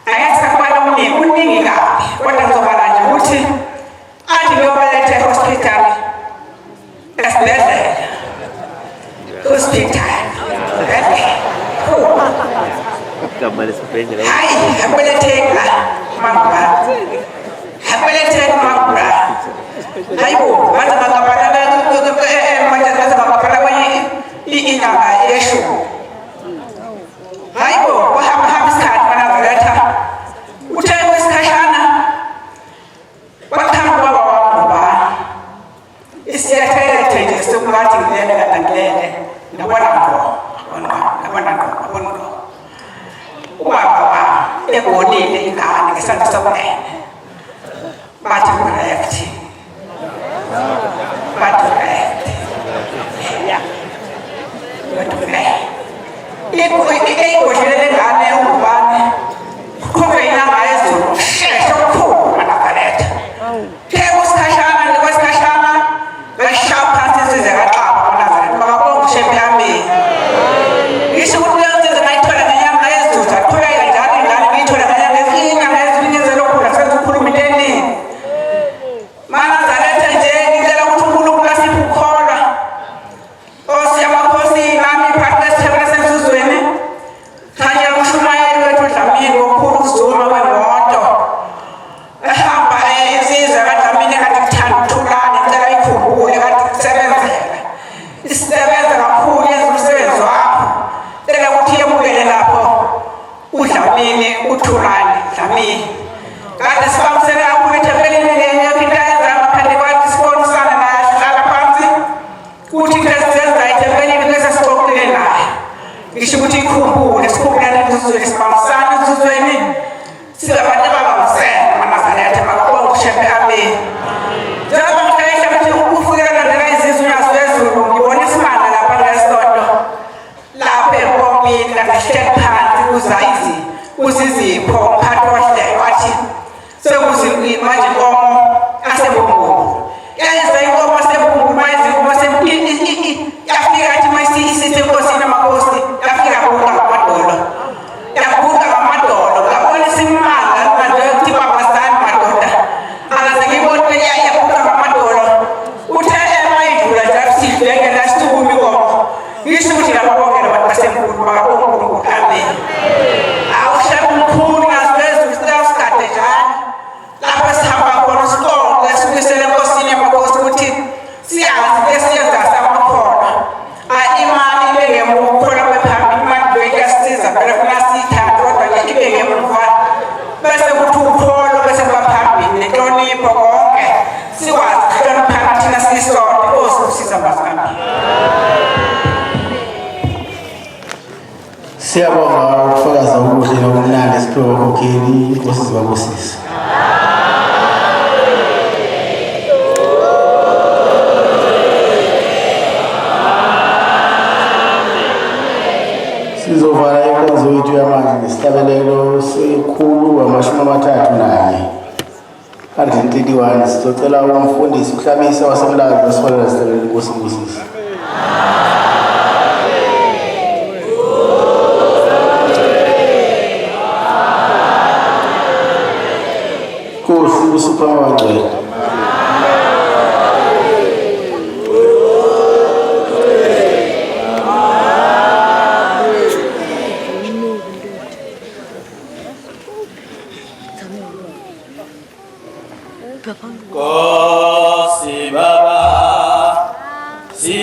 ayasakubala uningi kabi kodwa ngizobala nje ukuthi athi ngiyobeletha ehospital esibhedlela hospital hayi ngabeletheka mangubani ngabeletheka mangubani hayibo baza bangabala inyanga yeshumi hayibo wahamba isikhathi eNazaretha uthe kwesikhashana wathanda ubaba wangubani isiyathethe nje sokungathi ngilele kade ngilele ngabona ngo ubaba egonile ingane ngesandla sokunene bathi correct yeah ikhohlele ngane ungubani khuphe inyanga yezulu sheshe okukhulu eNazaretha kwesikhashana ngashaya phansi insizwa kaXaba eNazaretha makabonge uShembe yami ngisho ukuthi insizwa ngayithola ngenyanga yezulu aqhubeka njalo ingane ngiyithola ngenyanga yezulu ngenzela okukhulu asenza ukukhuluma into eningi maNazaretha nje ngicela ukuthi uNkulunkulu asiphe ukukholwa osiyamakhosi nami phakathi kwesithebele semzuzweni kanye nomshumayeli wethu uDlamini okhulu ukuzuma kwemoto ehamba insizwa kaDlamini kade kuthanda ukuthulana ngicela ikhumbule kade kusebenzela isebenza kakhulu yenza umsebenzi wakho cela ukuthi yemukele lapho uDlamini uthulane Dlamini kade sibambisene kakhulu ethempelini lenye into ayenza ngaphandle kwathi sibonisana naye sihlala phansi kuthi into ezenza ethempelini bese sixoxile naye ngisho ukuthi ikhumbule sikhumbulane Zuzweni sibambisane Zuzweni singabantu ababambisene eNazaretha makabonge uShembe. Amen. Njengoba ngixoxa ukuthi ukufika landela izizwe zezulu ngibona isimanga lapha ngesonto lapha empomini langahleli phansi kuzizipho umphathi wahlelo wathi sekuzi manje inkomo asebungubu yenza inkomo asebungubu manje inkomo asempini yafika athi mayisithe inkosini amakhosi yafika kuqa ngamadolo yakuqa ngamadolo ngabona isimanga manje ukuthi babasani madoda akaze ngibone yakuqa ngamadolo uthe emayidlula nje sidleke lasithumi inkomo ngisho ukuthi lapha bonke abantu basenkulu bakabonke uNkulunkulu. Amen. Awushaya umkhulu ngazizwe sisikade njalo lapho sihamba khona siqonde sibuyisele enkosini yamakhosi ukuthi siyazi esiyenza samakhono imali bengemukhola kwephambili imali beyasiza phela kuyasithanda kodwa nje ibe ngemuva bese kuthi ukholo bese kubaphambili nenhlonipho konke sikwazi ukuhloniphana thina sisonke ozosiza bazami. Siyabonga ukufakaza okuhle nokumnandi esiphiwe ukhokheli inkosi zibabusisa. Sizovala inkonzo yethu yamanje ngesihlabelelo sekhulu amashumi amathathu nanye 131. Sizocela umfundisi uhlabisa wasemlazi wasiholela isihlabelelo Nkosi Mbusisi. Nkosi uSuphama wangcwele. Kosi Baba, si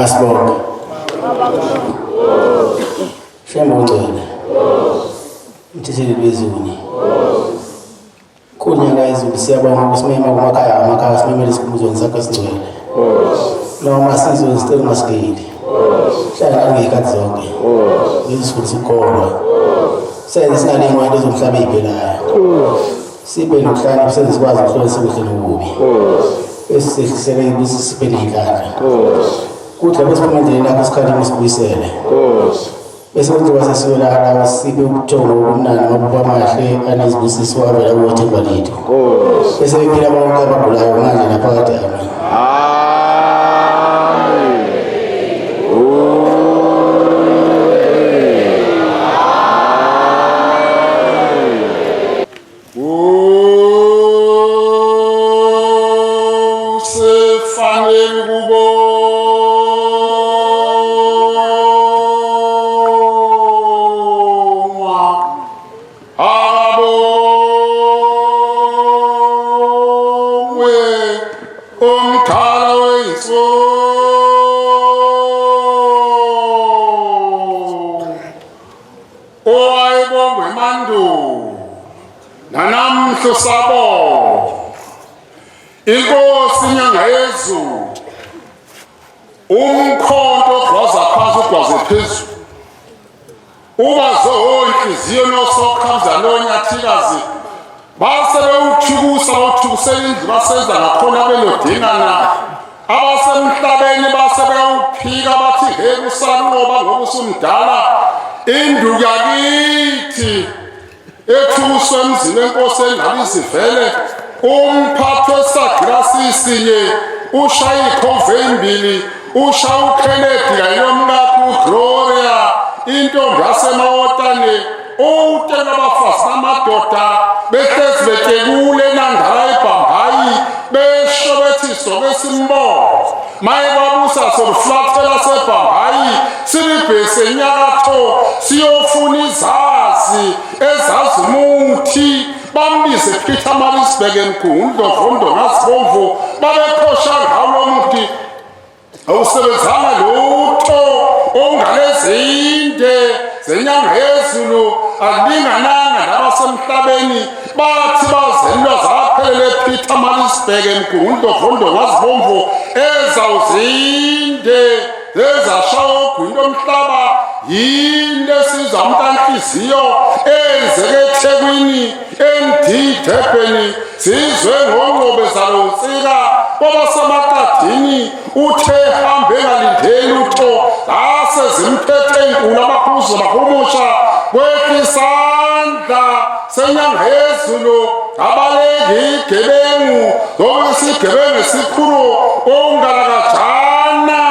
Asibonge. Shema ungcwele. Mthetheli bezweni. Kunyaka izulu siyabonga ukusimema kumakhaya simemele isikhumuzweni sakho singcwele. Noma sizwe sicela masigili. Hlala ngezikhathi zonke. Ngizifundisa ukukholwa. Senze singalingwa into zomhlaba eziphelayo. Sibe nokuhlala senze sikwazi ukuhlola ubuhle nobubi. Esihlisele ukuthi sibe nenkandla. Kuthi lapho siphumele lapho sikhalima sibuyisele. Bese kuzoba sesiwela sibe ubuthongo obumnandi amaphupho amahle anezibusiso wabela ukuthemba lethu. Bese bephila bonke abagulayo manje naphakathi amen. Sabo inkosi nyanga yezulu umkhonto ogwaza phansi ugwaze phezulu ubazo inhliziyo nosokhamza lonyathikazi base bawuthukusela indlu basenza ngakhona belodingana abasemhlabeni base bewuphika bathi he kusanqoba ngoba usumdala induku yakithi ethukuswe emzini wenkosi engalizivele umphathi wesagrasi sinye ushaya ikhove ezimbili ushaya uKennedy kanye nomkakhe uGloria intombi yasemawotane utela abafazi namadoda behlezi betekule nandala eBhambayi besho bethi soke simbo maye babusa soluflathela seBhambayi silibhese enyakatho siyofuna izazi ezazi umuthi bambize Pietermaritzburg eMgungundlovu nasibomvu babephosha ngawo umuthi awusebenzanga lutho ongalezinde zenyanga yezulu akulingananga nabasemhlabeni bathi bazelwa zaphelele Pietermaritzburg eMgungundlovu nasibomvu ezawuzinde ezashawa ogwini lomhlaba yini esiza umntanhliziyo enzeke eThekwini eMdidebheni sizwe ngongqobe zalonsika kwabasemaqadini uthe hambe ngalindeli utho zase zimphethe enkulu amaphuzu mahumusha kwekisandla senyanga yezulu abaleki igebengu ngokwesigebengu esikhulu ongalakajana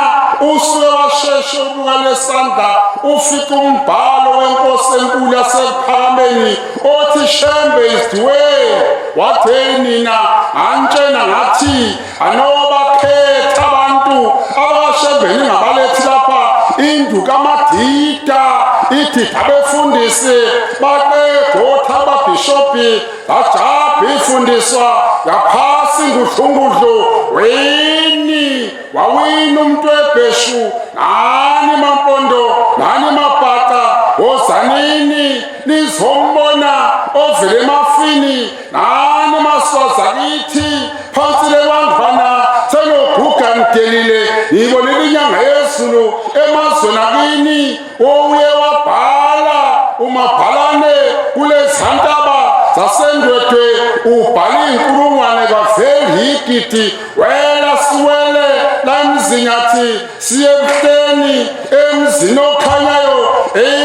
usuke washeshe ubuka lesandla ufika umbhalo wenkosi enkulu yasephakameni othi Shembe is the way wathe nina antshena ngathi anobakhetha abantu abashembeni ngabalethi lapha indlu kaMadida ithi abefundisi baqegotha ababhishophi bajabha ifundiswa yaphasi ngudlungudlu weni wawina umuntu webheshu nani mampondo nani mabhaqa wozanini nizombona ovele emafini nani maswazi akithi phansi lewangwana seloguga ngidelile ngibonile inyanga yezulu emazweni akini owuye wabhala umabhalane kulezantaba zasendwedwe ubhala inkulungwane kaveli igidi wela siwele la emzini athi siye ebuhleni emzini okhanyayo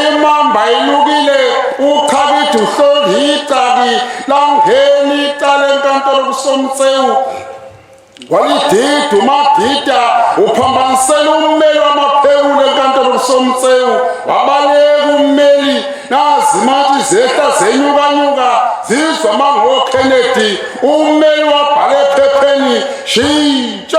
imamba ilukile ukhabithi uhloli icaki langeni icala enkantolo kusomtsewu walidida uMadida uphambanisela ummeli wamaphekule enkantolo kusomtsewu wabaleka ummeli nazimathi zehla zenyukanyuka zizwa mangoKennedy ummeli wabhala ephepheni shintsha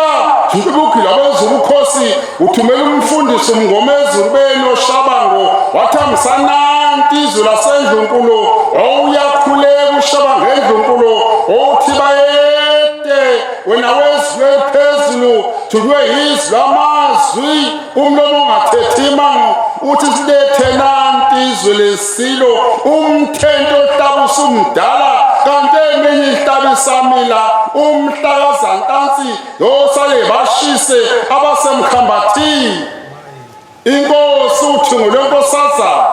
ubukhila bezubukhosi uthumela umfundisi umngomezulu benoshabango wathambisananti izwi lasendlunkulu owuyakhuleka ushabango endlunkulu othi bayede wena wezwe phezulu sithunywe yizwi lamazwi umlomo ungathethi imango uthi silethe nanti izwe lesilo umthento ohlaba usumdala kanti eminye ihlabi isamila umhlakazantansi yosale bashise abasemkhambathini inkosi uthi ngolwenkosazana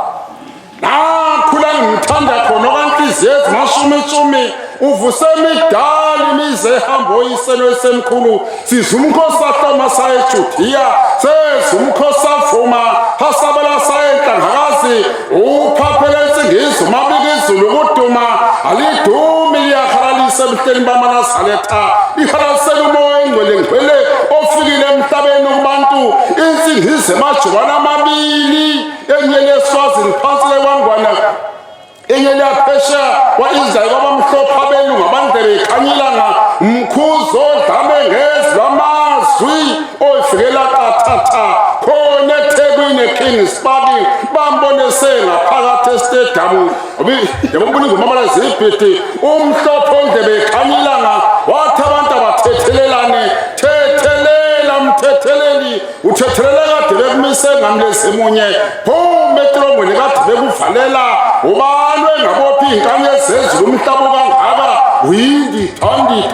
nakhula ngithanda khona okwanhliziyo ezimashumi uvuse imidala imize ehamba oyiselo esemkhulu siza umkhosi ahloma saye eJudiya seza umkhosi avuma hasabela saye enhlangakazi uphaphela insingisi umabika izulu ukuduma alidumi liyakhalalisa ebuhleni bamaNazaretha lihalalisela umoya engcwele ngcwele ofikile emhlabeni kubantu insingisi emajubane amabili enye leswazini phansi lewangwana enye liyaphesha wa-Israyeli wabamhlophe abelungu abandlebe ekhanyilanga mkhuzo dame ngezwi lamazwi oyifikela qathatha khona eThekwini eKingspark bambone sengaphakathi estadium yabona izomamala zibhidi umhlophe ondlebe ekhanyilanga wathi abantu abathethelelane thethelela mthetheleli uthethelela kade bekumise ngamlezimunye phume etrongweni kade bekuvalela ubani engabophi inkanye ezezulu umhlaba kangaka uyindi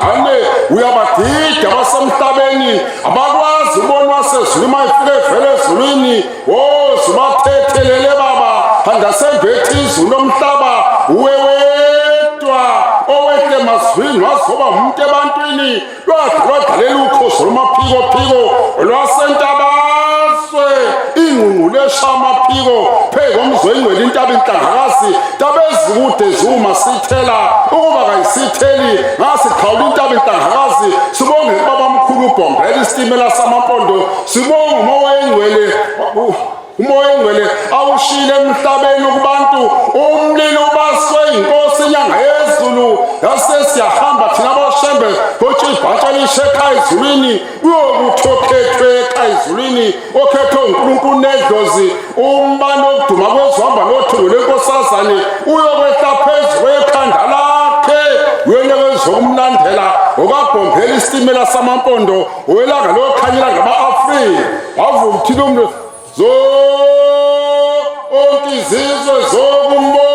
thande uyabadida abasemhlabeni abakwazi ubonwa sezulu mayifike vele ezulwini zibathethelele baba angasembethi izulu omhlaba uwewedwa owehle mazwini wazoba umuntu ebantwini lwadalela ukhosi lwamaphikophiko lwasentabazwe ingqungqulesha amaphiko phezu komzwengcwele intaba inhlangakazi intaba ezikude zuma sithela ukuba kayisitheli ngasikhawula intaba inhlangakazi sibonge babamkhulu ubhombela isitimela samampondo sibonge umoya engcwele awushile emhlabeni kubantu umlilo ubaswe inkosi inyanga yezulu yasesiyahamba thina abashembe hotshe ibhatsha lishekha ezulwini uyokuthokethwe ezulwini okhethwe uNkulunkulu nedlozi umbani okuduma kwezohamba nothungo lwenkosazane uyokwehla phezu kwekhanda lakhe uyonyekezomlandela okabhombela isitimela samampondo welanga lokhanyela ngama-Afrika wavumthile umntu onke izizwe zokumbona